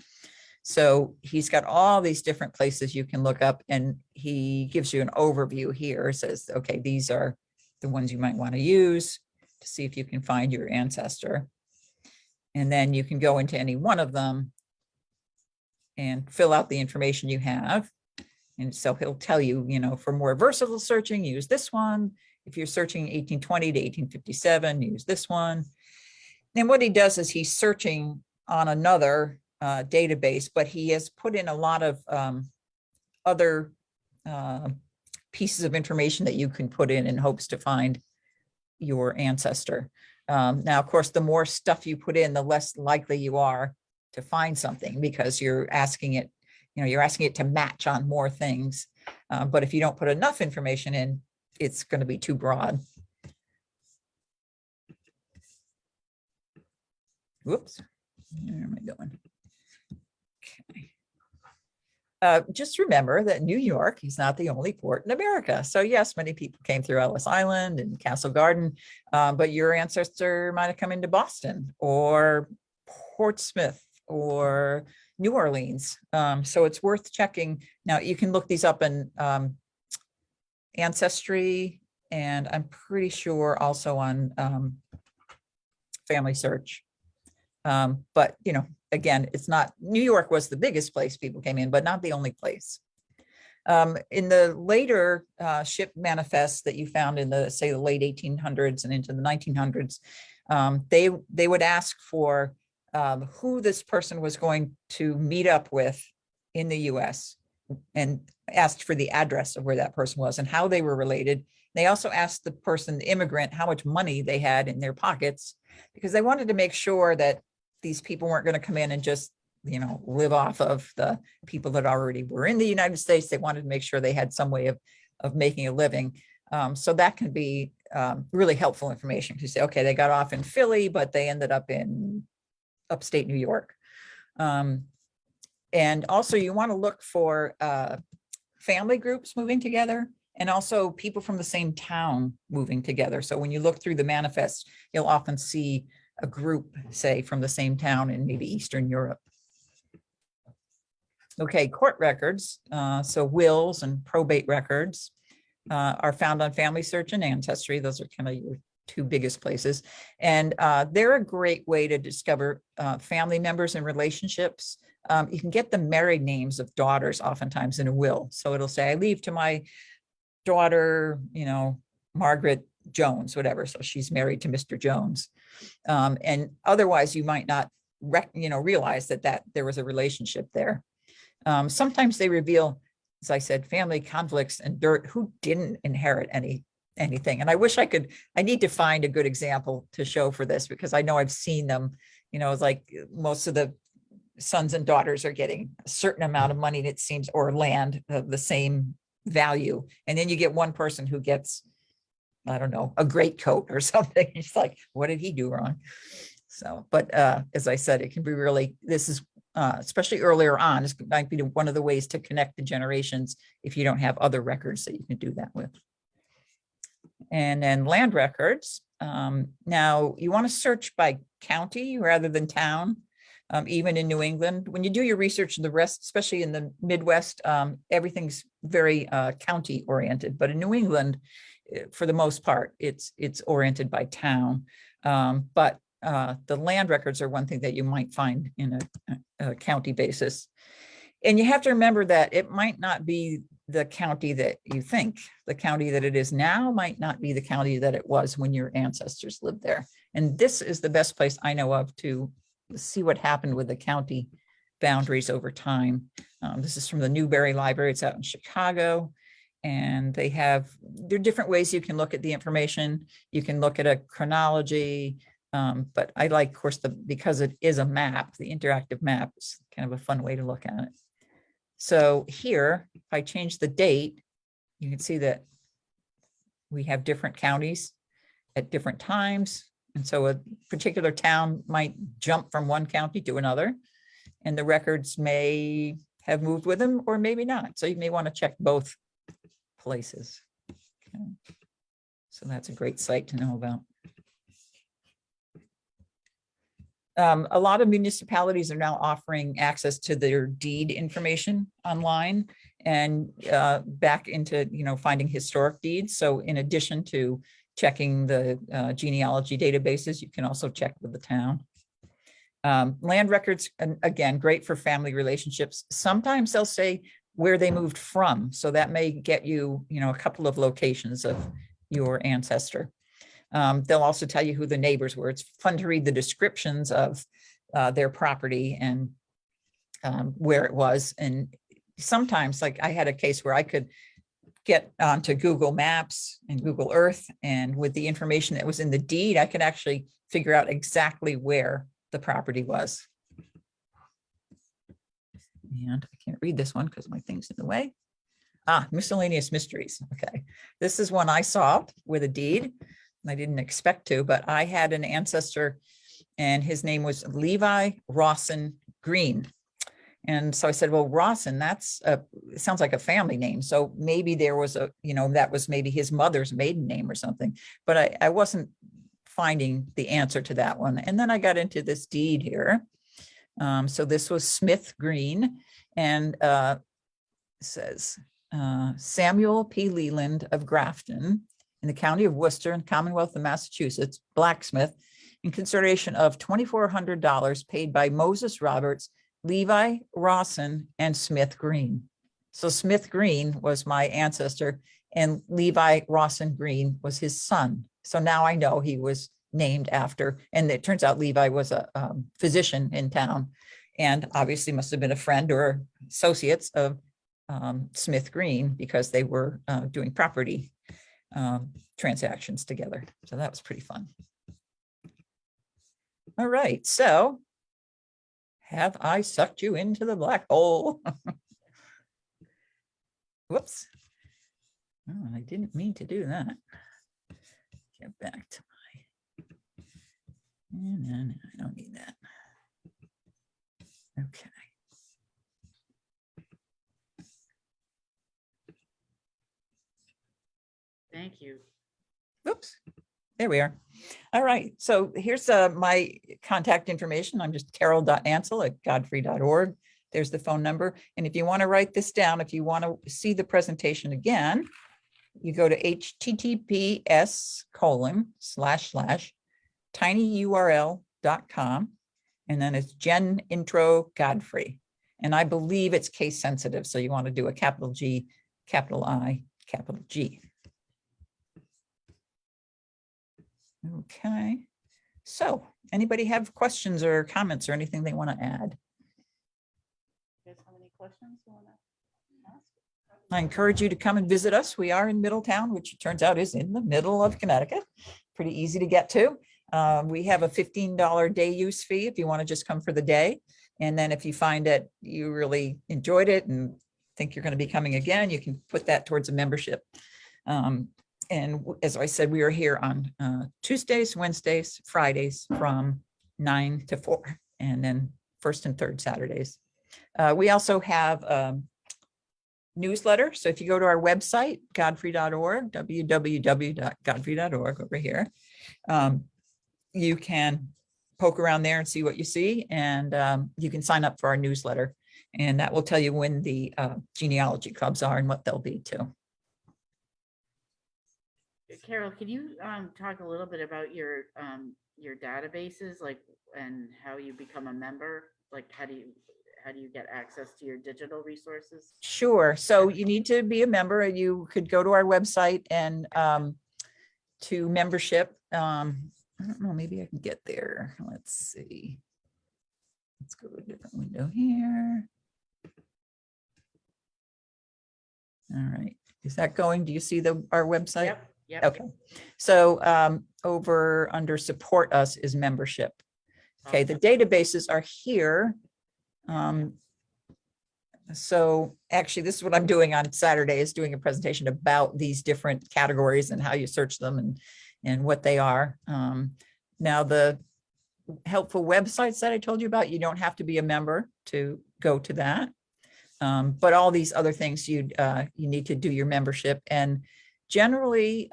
So he's got all these different places you can look up, and he gives you an overview here. It says, okay, these are the ones you might want to use to see if you can find your ancestor. And then you can go into any one of them and fill out the information you have. And so he'll tell you, for more versatile searching, use this one. If you're searching 1820 to 1857, use this one. And what he does is he's searching on another database, but he has put in a lot of other pieces of information that you can put in hopes to find your ancestor. Now, of course, the more stuff you put in, the less likely you are to find something, because you're asking it to match on more things. But if you don't put enough information in, it's going to be too broad. Whoops, where am I going? Okay. Just remember that New York is not the only port in America. So yes, many people came through Ellis Island and Castle Garden, but your ancestor might have come into Boston or Portsmouth or New Orleans. So it's worth checking. Now you can look these up in Ancestry, and I'm pretty sure also on Family Search. But again, it's not, New York was the biggest place people came in, but not the only place. In the later ship manifests that you found in the late 1800s and into the 1900s, they would ask for who this person was going to meet up with in the US, and asked for the address of where that person was and how they were related. They also asked the person, the immigrant, how much money they had in their pockets, because they wanted to make sure that these people weren't going to come in and just, live off of the people that already were in the United States. They wanted to make sure they had some way of making a living. So that can be really helpful information to say, okay, they got off in Philly, but they ended up in upstate New York. And also you want to look for family groups moving together, and also people from the same town moving together. So when you look through the manifest, you'll often see a group, say, from the same town in maybe Eastern Europe. Okay, court records, so wills and probate records are found on Family Search and Ancestry. Those are kind of your two biggest places. And they're a great way to discover family members and relationships. You can get the married names of daughters oftentimes in a will. So it'll say, I leave to my daughter, Margaret Jones, whatever. So she's married to Mr. Jones. And otherwise you might not realize that there was a relationship there. Sometimes they reveal, as I said, family conflicts and dirt, who didn't inherit anything. And I wish I need to find a good example to show for this, because I know I've seen them, it's like most of the sons and daughters are getting a certain amount of money, and it seems, or land of the same value. And then you get one person who gets, I don't know, a great coat or something. It's like, what did he do wrong? So, but as I said, it can be really, this is especially earlier on, this might be one of the ways to connect the generations if you don't have other records that you can do that with. And then land records. Now you want to search by county rather than town, even in New England. When you do your research in the rest, especially in the Midwest, everything's very county oriented, but in New England, for the most part, it's oriented by town. But the land records are one thing that you might find in a county basis. And you have to remember that it might not be the county that you think. The county that it is now might not be the county that it was when your ancestors lived there. And this is the best place I know of to see what happened with the county boundaries over time. This is from the Newberry Library. It's out in Chicago. And there are different ways you can look at the information. You can look at a chronology, but I like, of course, because it is a map, the interactive map is kind of a fun way to look at it. So here, if I change the date, you can see that we have different counties at different times. And so a particular town might jump from one county to another, and the records may have moved with them or maybe not. So you may want to check both places. Okay. So that's a great site to know about. A lot of municipalities are now offering access to their deed information online and back into, finding historic deeds. So in addition to checking the genealogy databases, you can also check with the town. Land records, again, great for family relationships. Sometimes they'll say where they moved from. So that may get you, a couple of locations of your ancestor. They'll also tell you who the neighbors were. It's fun to read the descriptions of their property and where it was. And sometimes, like I had a case where I could get onto Google Maps and Google Earth, and with the information that was in the deed, I could actually figure out exactly where the property was. And I can't read this one because my thing's in the way. Miscellaneous Mysteries. Okay. This is one I solved with a deed. I didn't expect to, but I had an ancestor and his name was Levi Rawson Green. And so I said, well, Rawson, it sounds like a family name. So maybe there was that was maybe his mother's maiden name or something, but I wasn't finding the answer to that one. And then I got into this deed here. So this was Smith Green, and it says Samuel P. Leland of Grafton in the county of Worcester and Commonwealth of Massachusetts, blacksmith, in consideration of $2,400 paid by Moses Roberts, Levi Rawson, and Smith Green. So Smith Green was my ancestor, and Levi Rawson Green was his son. So now I know he was named after, and it turns out Levi was a physician in town, and obviously must have been a friend or associates of Smith Green, because they were doing property transactions together. So that was pretty fun. All right, so have I sucked you into the black hole? Whoops. Oh, I didn't mean to do that. Get back to no, I don't need that. Okay. Thank you. Whoops. There we are. All right. So here's my contact information. I'm just carol.ansel@godfrey.org. There's the phone number. And if you want to write this down, if you want to see the presentation again, you go to https://tinyurl.com, and then it's Gen Intro Godfrey. And I believe it's case sensitive. So you want to do a capital G, capital I, capital G. Okay. So anybody have questions or comments or anything they want to add? You guys have any questions you want to ask? I encourage you to come and visit us. We are in Middletown, which it turns out is in the middle of Connecticut. Pretty easy to get to. We have a $15 day use fee if you want to just come for the day. And then if you find that you really enjoyed it and think you're going to be coming again, you can put that towards a membership. And as I said, we are here on Tuesdays, Wednesdays, Fridays from 9 to 4, and then first and third Saturdays. We also have newsletter. So if you go to our website, godfrey.org, www.godfrey.org over here, you can poke around there and see what you see, and you can sign up for our newsletter, and that will tell you when the genealogy clubs are and what they'll be too. Carol, can you talk a little bit about your databases, like, and how you become a member? Like, how do you get access to your digital resources? Sure. So you need to be a member. You could go to our website and to membership. I don't know, maybe I can get there. Let's see. Let's go to a different window here. All right. Is that going? Do you see our website? Yep. Yep. Okay. So over under support us is membership. Okay. The databases are here. So actually, this is what I'm doing on Saturday, is doing a presentation about these different categories and how you search them and what they are. Now, the helpful websites that I told you about, you don't have to be a member to go to that. But all these other things, you need to do your membership. And generally,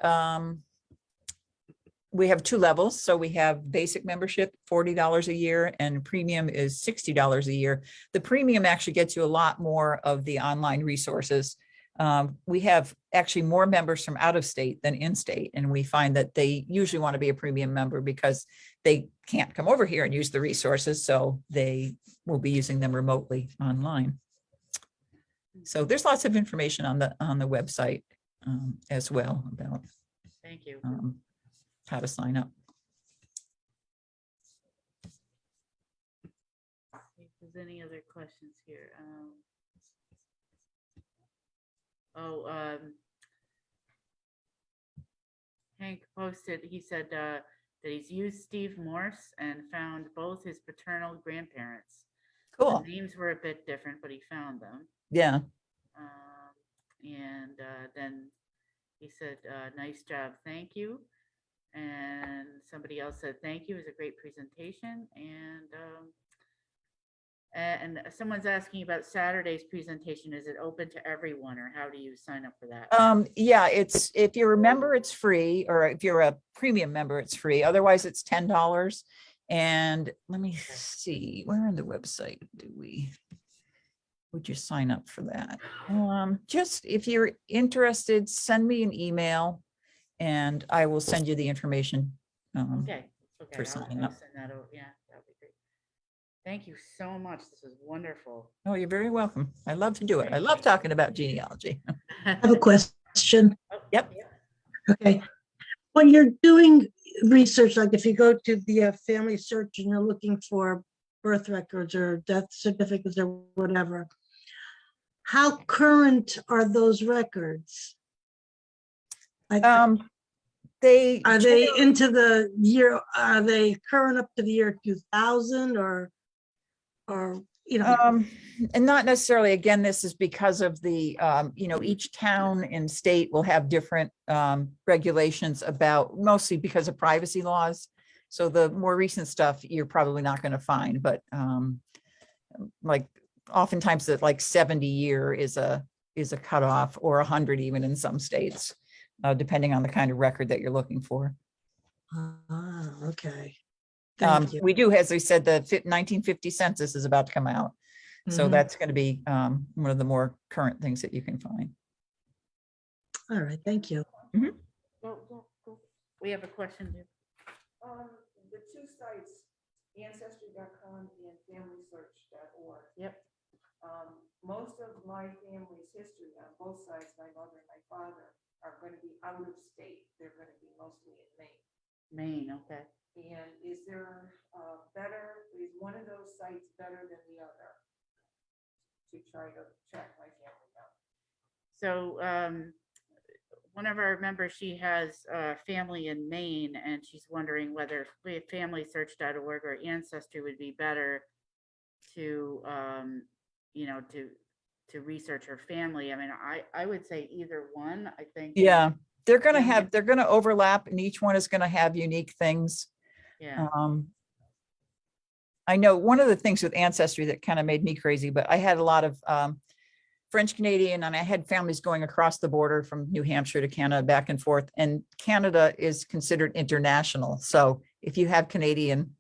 we have two levels. So we have basic membership, $40 a year, and premium is $60 a year. The premium actually gets you a lot more of the online resources. We have actually more members from out of state than in state. And we find that they usually want to be a premium member because they can't come over here and use the resources. So they will be using them remotely online. So there's lots of information on the website as well about Thank you. how to sign up. If there's any other questions here. Hank posted, he said that he's used Steve Morse and found both his paternal grandparents. Cool. The names were a bit different, but he found them. Yeah. And then he said, nice job, thank you. And somebody else said, thank you, it was a great presentation. And someone's asking about Saturday's presentation. Is it open to everyone, or how do you sign up for that? Yeah, it's, if you're a member, it's free, or if you're a premium member, it's free. Otherwise, it's $10. And let me see, where on the website would you sign up for that? Just if you're interested, send me an email and I will send you the information. Okay. For signing I'll up. send that over. Yeah, that'd be great. Thank you so much. This was wonderful. Oh, you're very welcome. I love to do it. I love talking about genealogy. I have a question. Yep. Okay. When you're doing research, like if you go to the family search and you're looking for birth records or death certificates or whatever, how current are those records? Like, are they into the year, are they current up to the year 2000 or you know? And not necessarily. Again, this is because of the, each town and state will have different regulations about, mostly because of privacy laws. So the more recent stuff, you're probably not going to find, but like oftentimes that like 70 year is a cutoff, or 100 even in some states, depending on the kind of record that you're looking for. Okay. Thank you. We do, as I said, the 1950 census is about to come out. So that's going to be one of the more current things that you can find. All right, thank you. Go. We have a question. Deb. The two sites, Ancestry.com and FamilySearch.org. Yep. Most of my family's history on both sides, my mother and my father, are going to be out of state. They're going to be mostly in Maine. Maine, okay. And is is one of those sites better than the other to try to track my family down? So one of our members, she has family in Maine, and she's wondering whether FamilySearch.org or Ancestry would be better to, to research her family. I mean, I would say either one, I think. Yeah, they're gonna Yeah. they're gonna overlap, and each one is gonna have unique things. Yeah. I know one of the things with Ancestry that kind of made me crazy, but I had a lot of French Canadian, and I had families going across the border from New Hampshire to Canada back and forth, and Canada is considered international. So if you have Canadian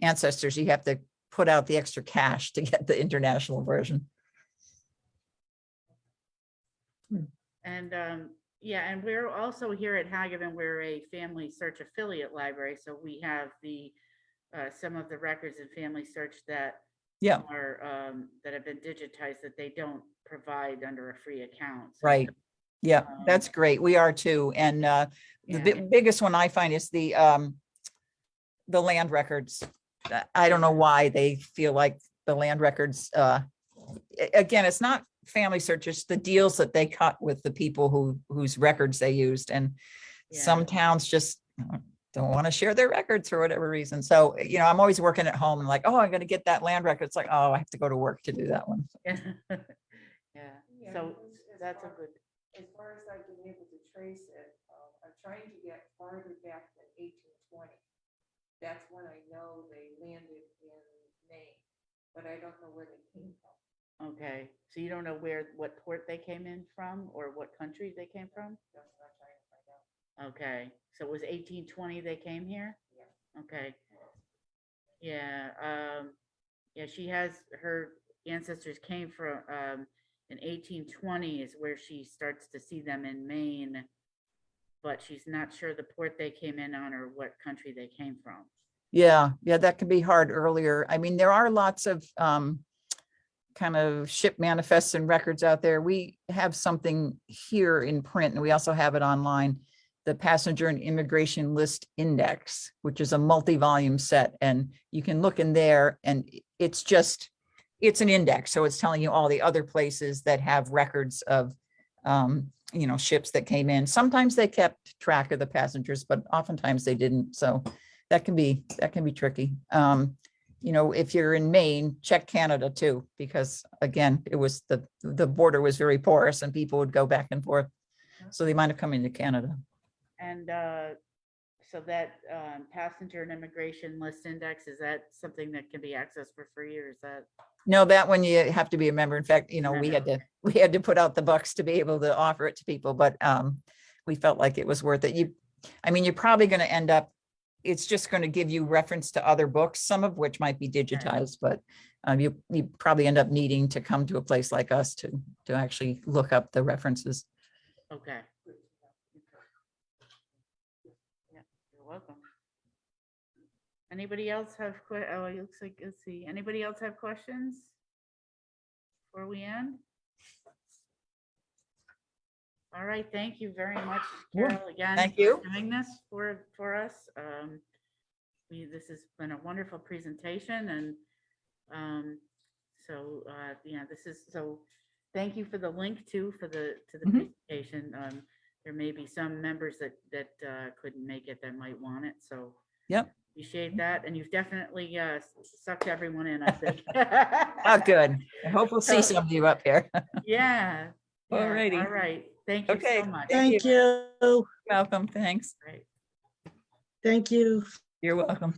ancestors, you have to put out the extra cash to get the international version. And yeah, and we're also here at Hageman, we're a family search affiliate library. So we have the some of the records in Family Search that Yeah, are that have been digitized that they don't provide under a free account. So, right. Yeah, that's great. We are too. And the Yeah. biggest one I find is the land records. I don't know why they feel like the land records, again, it's not Family Search, it's the deals that they cut with the people whose records they used. And Yeah. some towns just don't want to share their records for whatever reason. So, I'm always working at home and like, oh, I'm going to get that land record. It's like, oh, I have to go to work to do that one. Yeah. Yeah, So as that's a far- good, As far as I've been able to trace it, I'm trying to get farther back than 1820. That's when I know they landed in Maine, but I don't know where they came from. okay. So you don't know what port they came in from or what country they came from? That's what I'm trying to find out. Okay. So it was 1820 they came here? Yeah. Okay. Yeah. Yeah, she has her ancestors came from in 1820 is where she starts to see them in Maine, but she's not sure the port they came in on or what country they came from. Yeah, that can be hard earlier. I mean, there are lots of kind of ship manifests and records out there. We have something here in print, and we also have it online, the Passenger and Immigration List Index, which is a multi-volume set. And you can look in there, and it's an index. So it's telling you all the other places that have records of, ships that came in. Sometimes they kept track of the passengers, but oftentimes they didn't. So that can be tricky. If you're in Maine, check Canada too, because again, it was the border was very porous and people would go back and forth. So they might have come into Canada. And so that Passenger and Immigration List Index, is that something that can be accessed for free, or is that? No, that one you have to be a member. In fact, we had to put out the bucks to be able to offer it to people, but we felt like it was worth it. You're probably going to end up, it's just going to give you reference to other books, some of which might be digitized, but you probably end up needing to come to a place like us to actually look up the references. Okay. Yeah, you're welcome. Anybody else have it looks like, let's see, anybody else have questions before we end? All right, thank you very much, Yeah, Carol, again. thank for you. Doing this for us. This has been a wonderful presentation, and so thank you for the link too to the Mhm. presentation. There may be some members that couldn't make it that might want it, so Yep. appreciate that, and you've definitely sucked everyone in, I think. Oh, good. I hope we'll see So- some of you up here. Yeah. Alrighty. All right. Thank you Okay, so much. thank Thank you. Welcome. Thanks. Right. Thank you. You're welcome.